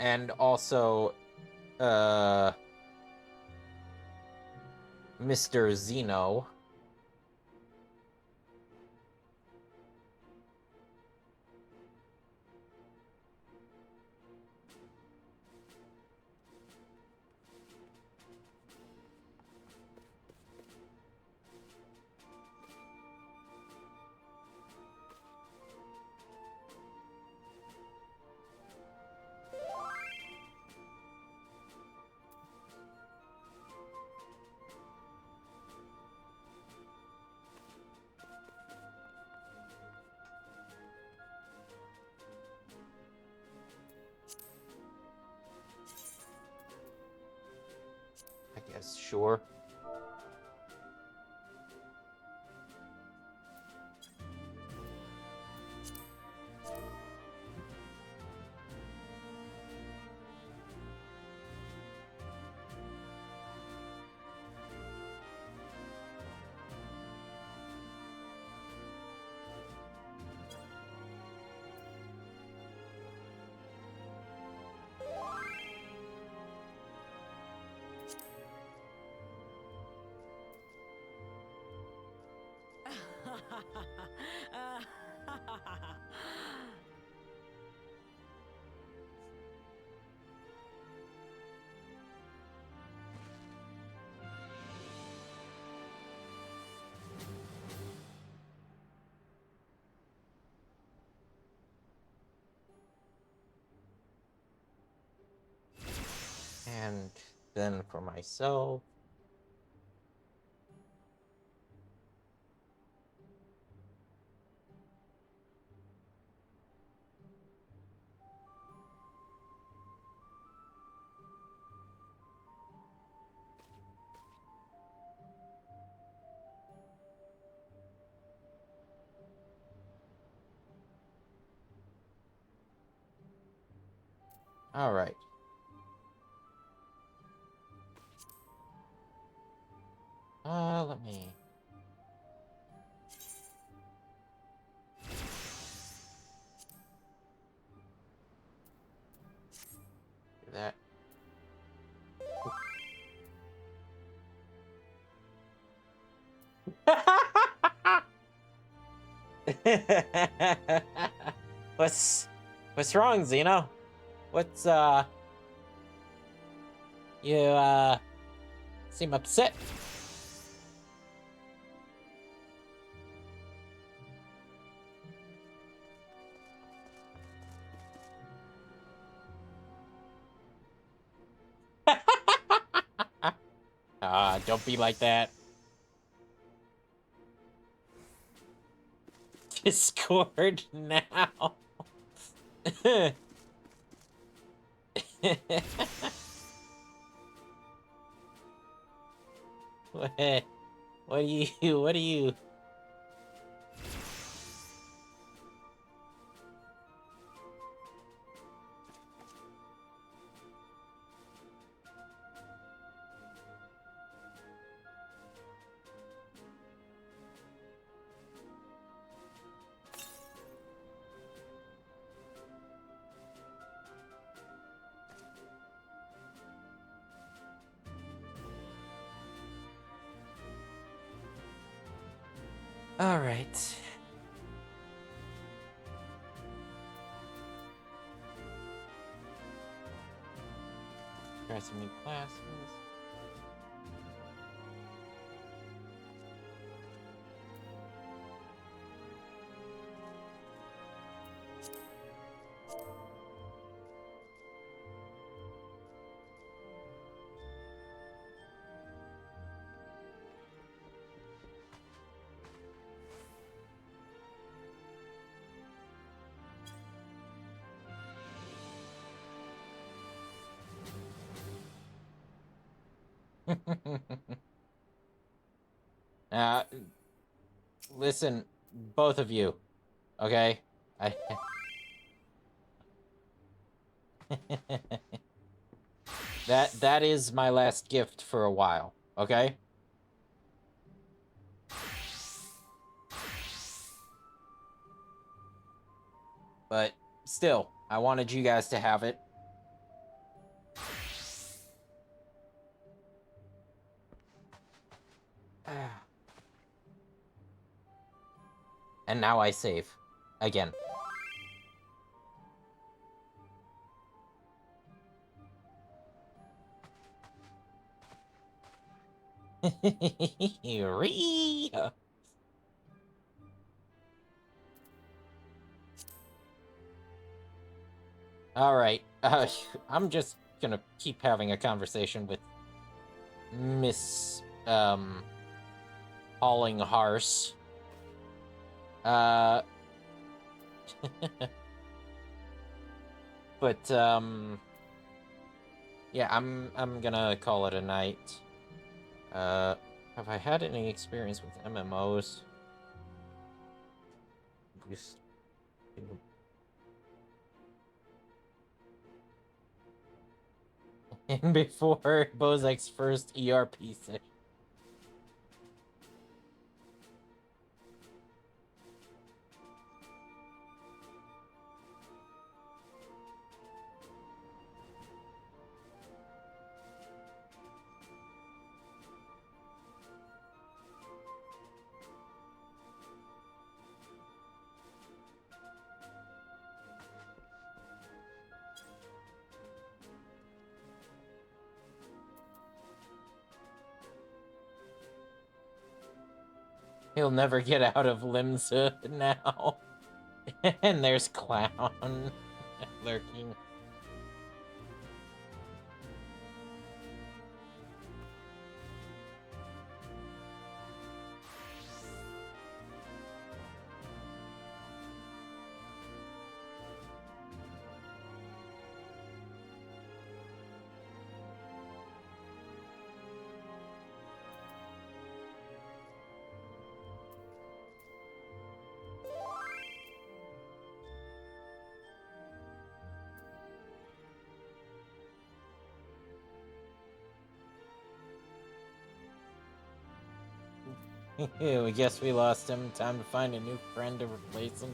[SPEAKER 1] And also, Mr. Zeno. I guess, sure. And then for myself. All right. Let me... do that. What's wrong, Zeno? What's you seem upset? Don't be like that. Discord now. What do you... All right. Try some new classes. uh, Listen, both of you, okay? That is my last gift for a while, okay? still, I wanted you guys to have it. And now I save. Again. Alright, I'm just gonna keep having a conversation with Miss, Hauling Harse. But, yeah, I'm gonna call it a night. Have I had any experience with MMOs? And before Bozek's first ERP session. He'll never get out of Limsa now. And there's Clown lurking. I guess we lost him. Time to find a new friend to replace him.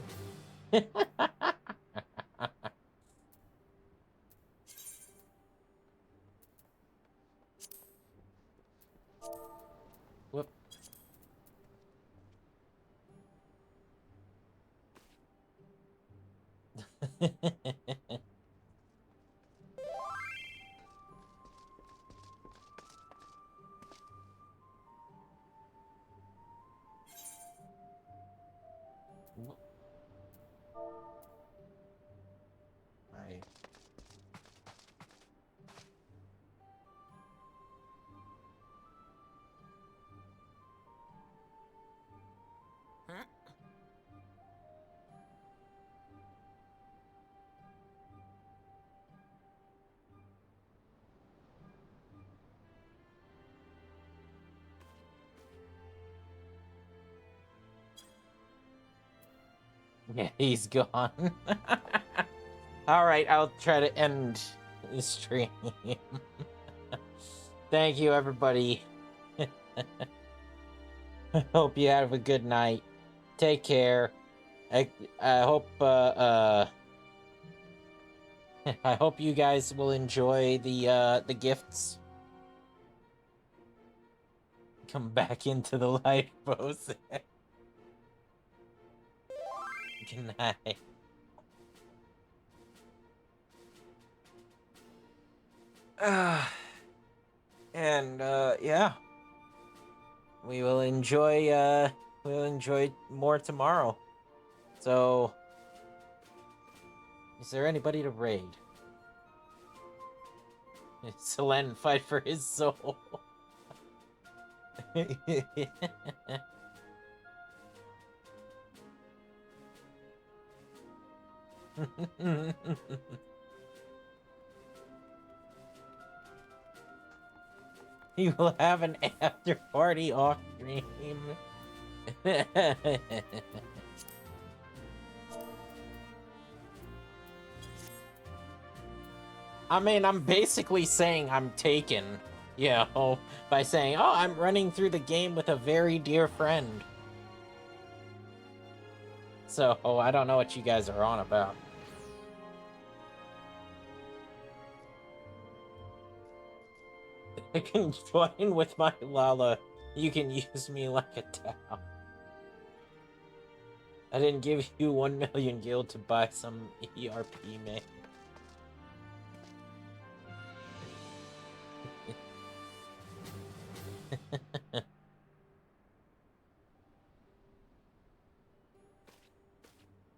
[SPEAKER 1] Whoop. Right. Yeah, he's gone. Alright, I'll try to end the stream. Thank you, everybody. Hope you have a good night. Take care. I hope, I hope you guys will enjoy the gifts. Come back into the light, Bose. Good night. And yeah, we'll enjoy more tomorrow. So, is there anybody to raid? Selen fight for his soul. You will have an after party off stream. I mean, I'm basically saying I'm taken, you know, by saying, oh, I'm running through the game with a very dear friend. So, I don't know what you guys are on about. I can join with my Lala. You can use me like a towel. I didn't give you 1 million gil to buy some ERP, man.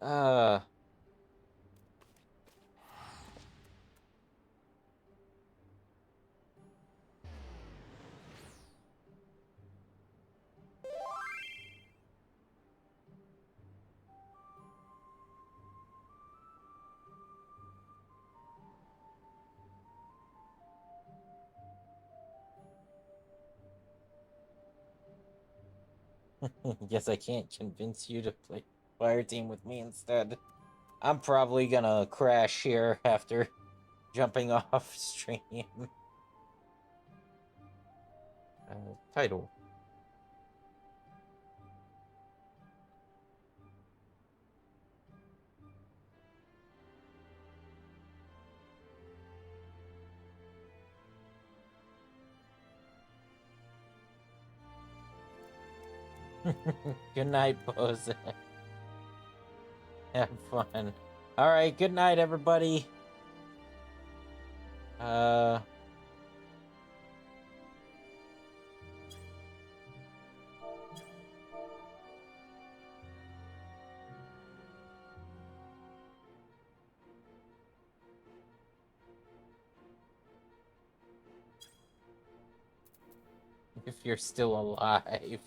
[SPEAKER 1] uh... Guess I can't convince you to play fire team with me instead. I'm probably gonna crash here after jumping off stream. Title. Good night, Pose. Have fun. Alright, good night, everybody. If you're still alive.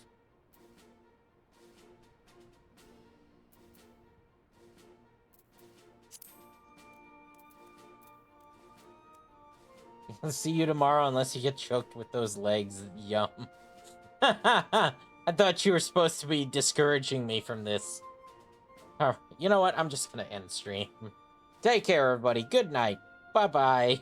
[SPEAKER 1] I'll see you tomorrow unless you get choked with those legs. Yum. I thought you were supposed to be discouraging me from this. Oh, you know what? I'm just gonna end stream. Take care, everybody. Good night. Bye-bye.